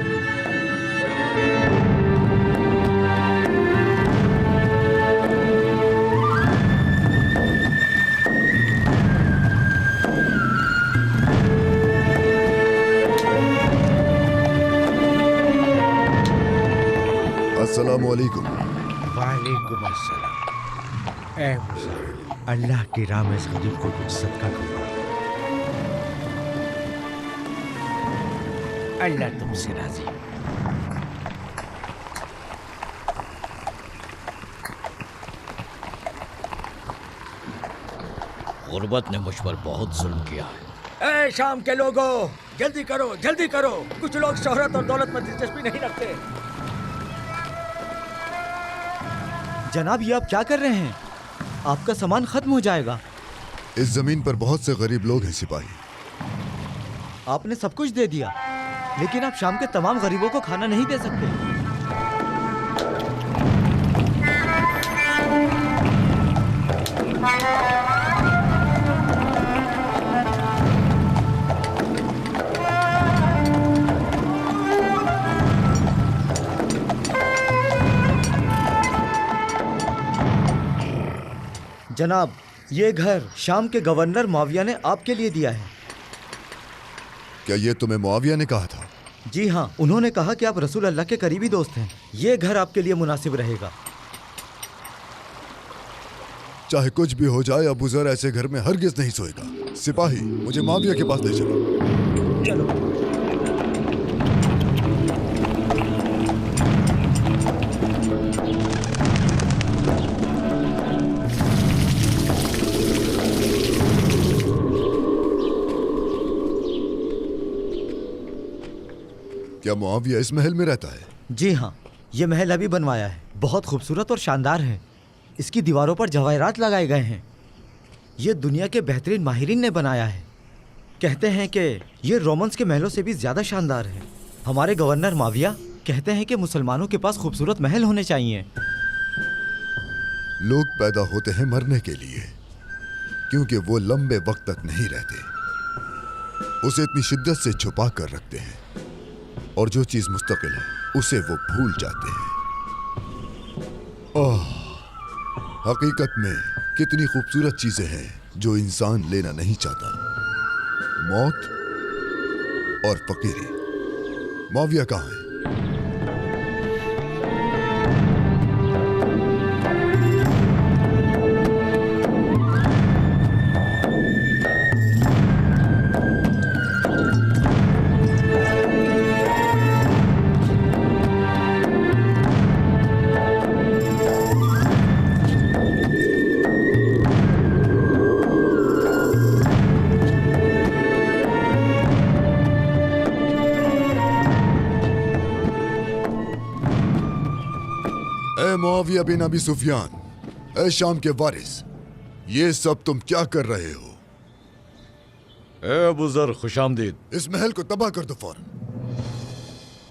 अस्सलामु अलैकुम। वालेकुम अस्सलाम। ए मुसलमान, अल्लाह की राह में इस गरीब को कुछ सदका करो। अल्लाह तुमसे राजी। गुर्बत ने मुझ पर बहुत जुल्म किया है। ए शाम के लोगों, जल्दी करो, जल्दी करो। कुछ लोग शोहरत और दौलत में दिलचस्पी नहीं रखते। जनाब, ये आप क्या कर रहे हैं? आपका सामान खत्म हो जाएगा। इस जमीन पर बहुत से गरीब लोग हैं सिपाही। आपने सब कुछ दे दिया, लेकिन आप शाम के तमाम गरीबों को खाना नहीं दे सकते। जनाब, ये घर शाम के गवर्नर मुआविया ने आपके लिए दिया है। क्या ये तुम्हें मुआविया ने कहा था? जी हाँ, उन्होंने कहा कि आप रसूल अल्लाह के करीबी दोस्त हैं। ये घर आपके लिए मुनासिब रहेगा। चाहे कुछ भी हो जाए, अबू जर ऐसे घर में हरगिज नहीं सोएगा। सिपाही, मुझे मुआविया के पास ले चलो। चलो। क्या मुआविया इस महल में रहता है? जी हाँ, ये महल अभी बनवाया है। बहुत खूबसूरत और शानदार है। इसकी दीवारों पर जवाहरात लगाए गए हैं। ये दुनिया के बेहतरीन माहिरीन ने बनाया है। कहते हैं कि ये रोमन्स के महलों से भी ज़्यादा शानदार है। हमारे गवर्नर मुआविया कहते हैं कि मुसलमानों के पास खूबसूरत महल होने चाहिए। लोग पैदा होते हैं मरने के लिए, क्योंकि वो लंबे वक्त तक नहीं रहते। उसे इतनी शिद्दत से छुपा कर रखते हैं, और जो चीज मुस्तकिल है उसे वो भूल जाते हैं। हकीकत में कितनी खूबसूरत चीजें हैं जो इंसान लेना नहीं चाहता। मौत और फकीरी। मुआविया कहाँ है? मुआविया बिन अबी सुफियान, ए शाम के वारिस, ये सब तुम क्या कर रहे हो? ए अबू जर, खुशामदीद। इस महल को तबाह कर दो फौरन।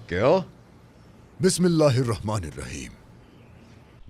क्या? बिस्मिल्लाहिर्रहमानिर्रहीम।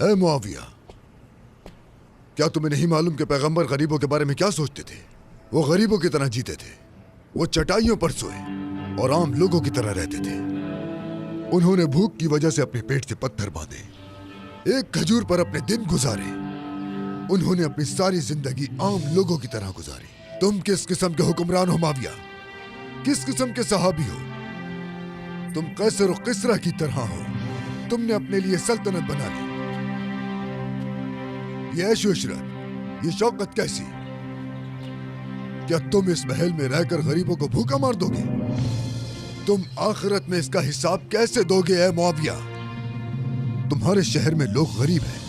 ए मुआविया, क्या तुम्हें नहीं मालूम कि पैगंबर गरीबों के बारे में क्या सोचते थे? वो गरीबों की तरह जीते थे। वो चटाइयों पर सोए और आम लोगों की तरह रहते थे। उन्होंने भूख की वजह से अपने पेट से पत्थर बांधे, एक खजूर पर अपने दिन गुजारे। उन्होंने अपनी सारी जिंदगी आम लोगों की तरह गुजारी। तुम किस किस्म के हुक्मरान हो मुआविया? किस किस्म के सहाबी हो? तुम कैसर और किसरा की तरह हो। तुमने अपने लिए सल्तनत बना ली। ये ऐशो इशरत, ये शौकत कैसी? क्या तुम इस महल में रहकर गरीबों को भूखा मार दोगे? तुम आखिरत में इसका हिसाब कैसे दोगे ए मुआविया? तुम्हारे शहर में लोग गरीब हैं,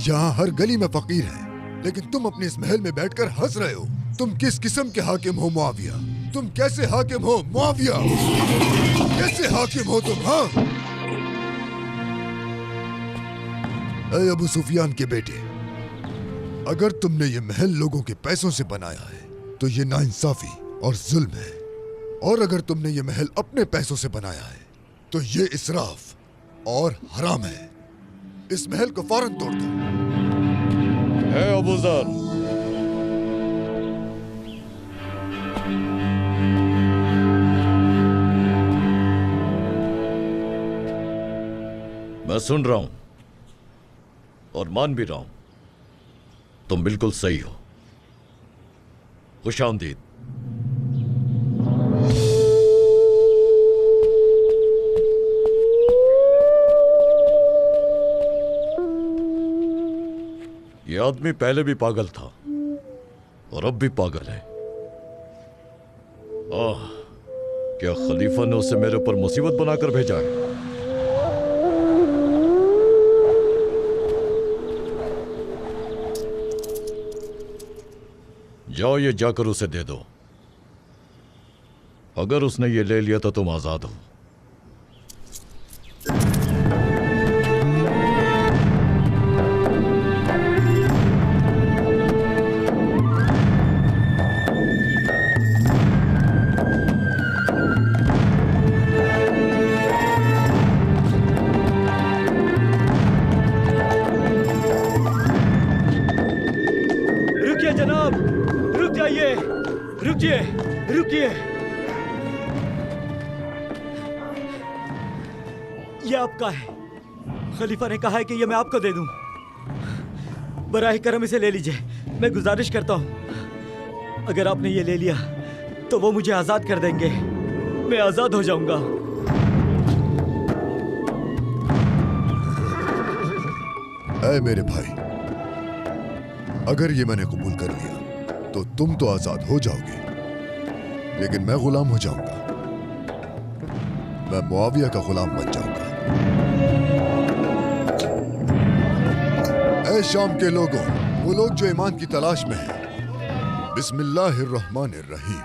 यहाँ हर गली में फकीर है, लेकिन तुम अपने इस महल में बैठकर हंस रहे हो। तुम किस किस्म के हाकिम हो मुआविया? तुम कैसे हाकिम हो मुआविया? कैसे हाकिम हो तुम? हाँ, ऐ अबू सुफियान के बेटे, अगर तुमने ये महल लोगों के पैसों से बनाया है तो ये नाइंसाफी और जुल्म है, और अगर तुमने ये महल अपने पैसों से बनाया है तो ये इसराफ और हराम है। इस महल को फौरन तोड़ दो। है अबू जर, मैं सुन रहा हूं और मान भी रहा हूं, तुम बिल्कुल सही हो। खुशामदीद। ये आदमी पहले भी पागल था और अब भी पागल है। क्या खलीफा ने उसे मेरे ऊपर मुसीबत बनाकर भेजा है? जाओ, ये जाकर उसे दे दो। अगर उसने ये ले लिया तो तुम आजाद हो। रुकिए, रुकिए। ये आपका है। खलीफा ने कहा है कि ये मैं आपको दे दूं। बराए करम इसे ले लीजिए। मैं गुजारिश करता हूं, अगर आपने ये ले लिया तो वो मुझे आजाद कर देंगे। मैं आजाद हो जाऊंगा। ऐ मेरे भाई, अगर ये मैंने कबूल कर लिया तो तुम तो आजाद हो जाओगे, लेकिन मैं गुलाम हो जाऊंगा। मैं मुआविया का गुलाम बन जाऊंगा। ऐ शाम के लोगों, वो लोग जो ईमान की तलाश में हैं, बिस्मिल्लाहिर्रहमानिर्रहीम।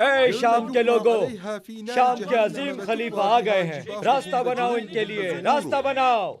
ऐ शाम के लोगों, शाम के अजीम खलीफा आ गए हैं। रास्ता बनाओ इनके लिए, रास्ता बनाओ।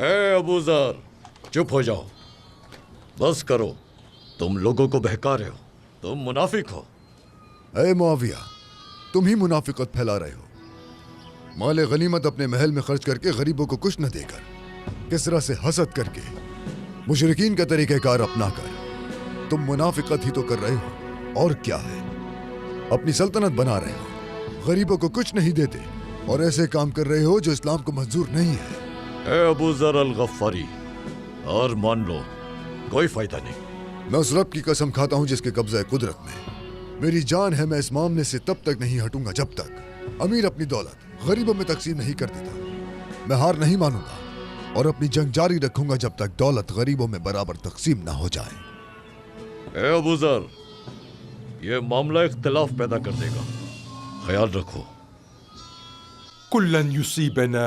ए अबू जर, चुप हो जाओ, बस करो। तुम लोगों को बहका रहे हो, तुम मुनाफिक हो। ऐ मुआविया, तुम ही मुनाफिकत फैला रहे हो। माले गनीमत अपने महल में खर्च करके गरीबों को कुछ न देकर, किसरा से हसद करके, मुशरिकीन का तरीक़ेकार अपनाकर तुम मुनाफिकत ही तो कर रहे हो। और क्या है, अपनी सल्तनत बना रहे हो, गरीबों को कुछ नहीं देते और ऐसे काम कर रहे हो जो इस्लाम को मंजूर नहीं है। ए अबू जर अल गफ्फारी, और मान लो कोई फायदा नहीं। मैं उस रब की कसम खाता हूं जिसके कब्जा कुदरत में मेरी जान है, मैं इस मामले से तब तक नहीं हटूंगा जब तक अमीर अपनी दौलत गरीबों में तकसीम नहीं कर देता। मैं हार नहीं मानूंगा और अपनी जंग जारी रखूंगा जब तक दौलत गरीबों में बराबर तकसीम ना हो जाए। ए अबू जर, ये मामला इख्तिलाफ पैदा कर देगा, ख्याल रखो। कुल्लन युसीबना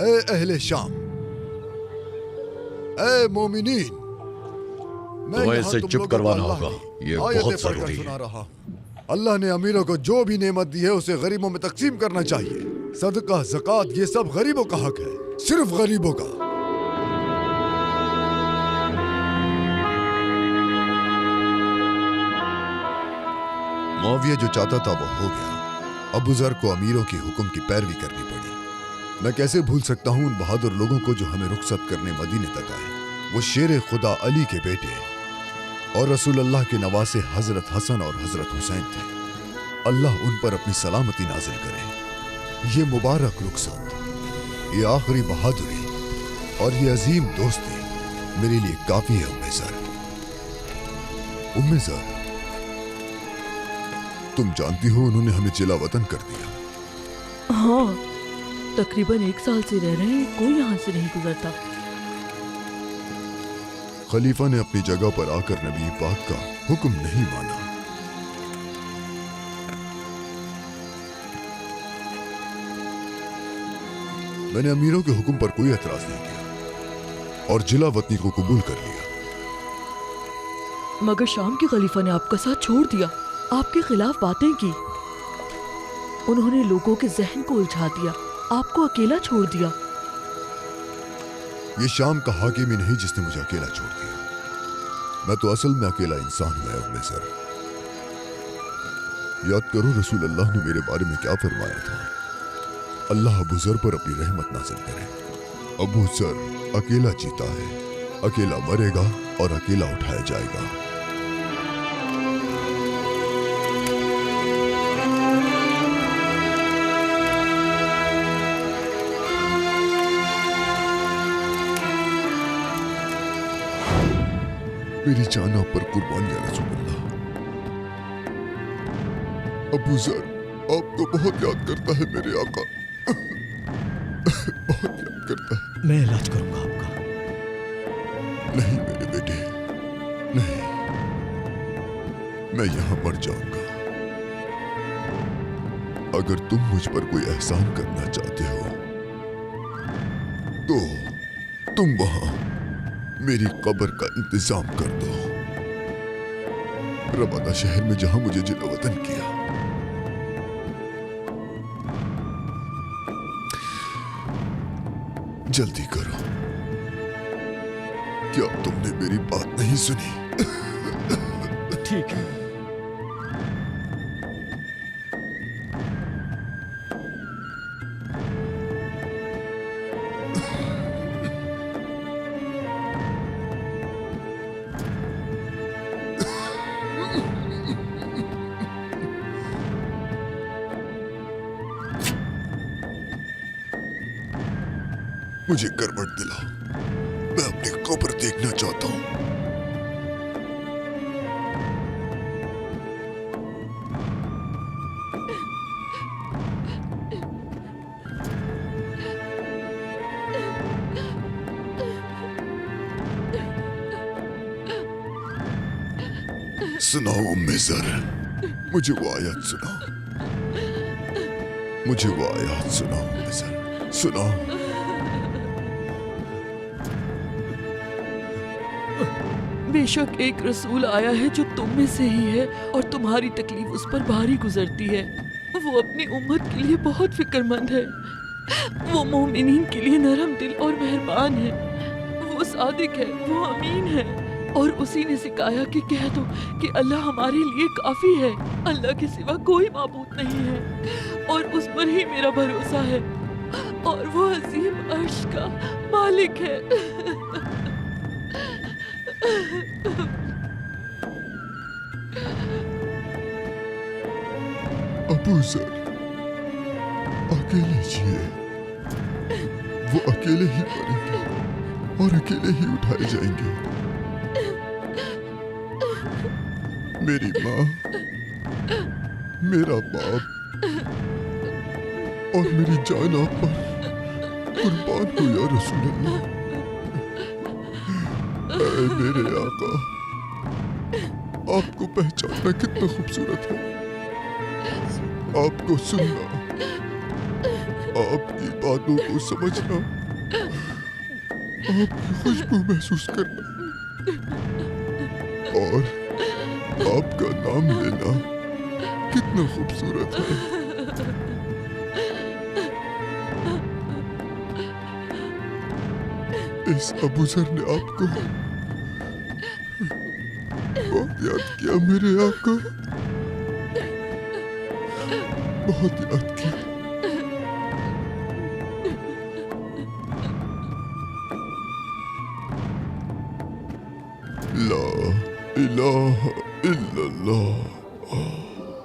ऐ अहले शाम, ऐ मोमिनीन, तुम्हें इसे चुप करवाना होगा, ये बहुत जरूरी है। अल्लाह ने अमीरों को जो भी नेमत दी है उसे गरीबों में तकसीम करना चाहिए। सदका, ज़कात, ये सब गरीबों का हक है, सिर्फ गरीबों का। मुआविया जो चाहता था वो हो गया। अबू जर को अमीरों की हुक्म की पैरवी करनी पड़ी। मैं कैसे भूल सकता हूं उन बहादुर लोगों को जो हमें रुखसत करने मदीने तक आए। वो शेर खुदा अली के बेटे और रसूल अल्लाह के नवासे हजरत हसन और हजरत हुसैन थे। अल्लाह उन पर अपनी सलामती नाजिल करे। ये मुबारक रुखसत, ये आखिरी बहादुरी और ये अजीम दोस्ती मेरे लिए काफी है। उम्मे ज़र, उम्मे ज़र, तुम जानती हो उन्होंने हमें जिला वतन कर दिया। हाँ, तकरीबन 1 साल से रह रहे हैं, कोई यहाँ से नहीं गुजरता। खलीफा ने अपनी जगह पर आकर नबी पाक का हुक्म नहीं माना। मैंने अमीरों के हुक्म पर कोई एतराज नहीं किया और जिला वतनी को कबूल कर लिया। मगर शाम के खलीफा ने आपका साथ छोड़ दिया, आपके खिलाफ बातें की। उन्होंने लोगों के जहन को उलझा दिया, आपको अकेला छोड़ दिया। ये शाम का हाकिम ही नहीं जिसने मुझे अकेला छोड़ दिया। मैं तो असल में अकेला इंसान हूं। उम्मे ज़र, याद करो रसूल अल्लाह ने मेरे बारे में क्या फरमाया था। अल्लाह अबू जर पर अपनी रहमत नाज़िल करे। अबू जर अकेला जीता है, अकेला मरेगा और अकेला उठाया जाएगा। मेरी जान आप पर कुर्बान या रसूल अल्लाह। अबू जर आपको बहुत याद करता है मेरे आका, बहुत याद करता है। मैं इलाज करूंगा आपका। नहीं मेरे बेटे, नहीं, मैं यहां मर जाऊंगा। अगर तुम मुझ पर कोई एहसान करना चाहते हो तो तुम वहां मेरी कब्र का इंतजाम कर दो। रबादा शहर में जहां मुझे जिला वतन किया। जल्दी करो, क्या तुमने मेरी बात नहीं सुनी? ठीक है। मुझे करवट दिलाओ, मैं अपनी कब्र देखना चाहता हूं। सुनाओ उम्मे ज़र, मुझे वो आयत सुनाओ, मुझे वो आयत सुनाओ उम्मे ज़र, सुनाओ। बेशक एक रसूल आया है जो तुम में से ही है और तुम्हारी तकलीफ उस पर भारी गुजरती है। वो अपनी उम्मत के लिए बहुत फिक्रमंद है। वो मोमिनीन के लिए नरम दिल और मेहरबान है। वो सादिक है, वो अमीन है और उसी ने सिखाया कि कह दो कि अल्लाह हमारे लिए काफी है। अल्लाह के सिवा कोई माबूद नहीं है और उस पर ही मेरा भरोसा है और वो अजीम अर्श का मालिक है। अबू ज़र अकेले जिए, वो अकेले ही मरेंगे और अकेले ही उठाए जाएंगे। मेरी माँ, मेरा बाप और मेरी जान आप पर कुर्बान हो या रसूल अल्लाह। ऐ मेरे आका, आपको पहचानना कितना खूबसूरत है, आपको सुनना, आपकी बातों को समझना, आपकी खुशबू महसूस करना और आपका नाम लेना कितना खूबसूरत है। इस अबू ज़र ने आपको बहुत याद किया मेरे आका, बहुत याद किया। ला इलाहा इल्लल्लाह।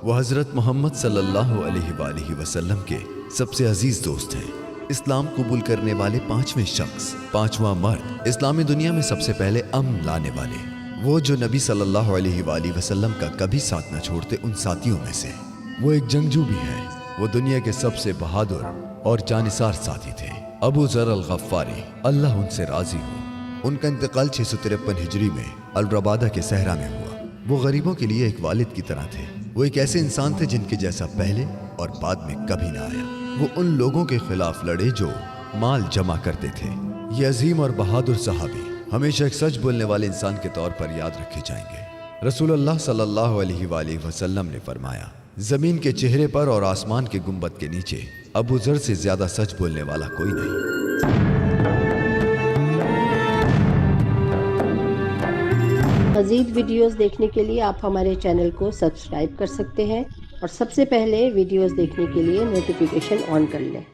वो हज़रत मोहम्मद सल्लल्लाहु अलैहि वसल्लम के सबसे अजीज दोस्त हैं। इस्लाम कबूल करने वाले पांचवें शख्स, पांचवा मर्द, इस्लामी दुनिया में सबसे पहले अमन लाने वाले, वो जो नबी सल्लल्लाहु अलैहि वसल्लम का कभी साथ न छोड़ते उन साथियों में से। वो एक जंगजू भी हैं। वो दुनिया के सबसे बहादुर और जानिसार साथी थे, अबू ज़र अल-गफ़ारी, अल्लाह उनसे राजी हो। उनका इंतकाल 653 हिजरी में अल-रबादा के सहरा में हुआ। वो गरीबों के लिए एक वालिद की तरह थे। वो एक ऐसे इंसान थे जिनके जैसा पहले और बाद में कभी ना आया। वो उन लोगों के खिलाफ लड़े जो माल जमा करते थे। ये अजीम और बहादुर सहाबी हमेशा एक सच बोलने वाले इंसान के तौर पर याद रखे जाएंगे। रसूलुल्लाह सल्लल्लाहु अलैहि वसल्लम ने फरमाया, जमीन के चेहरे पर और आसमान के गुंबद के नीचे अबू ज़र से ज्यादा सच बोलने वाला कोई नहीं। मज़ीद वीडियोस देखने के लिए आप हमारे चैनल को सब्सक्राइब कर सकते हैं और सबसे पहले वीडियोस देखने के लिए नोटिफिकेशन ऑन कर लें।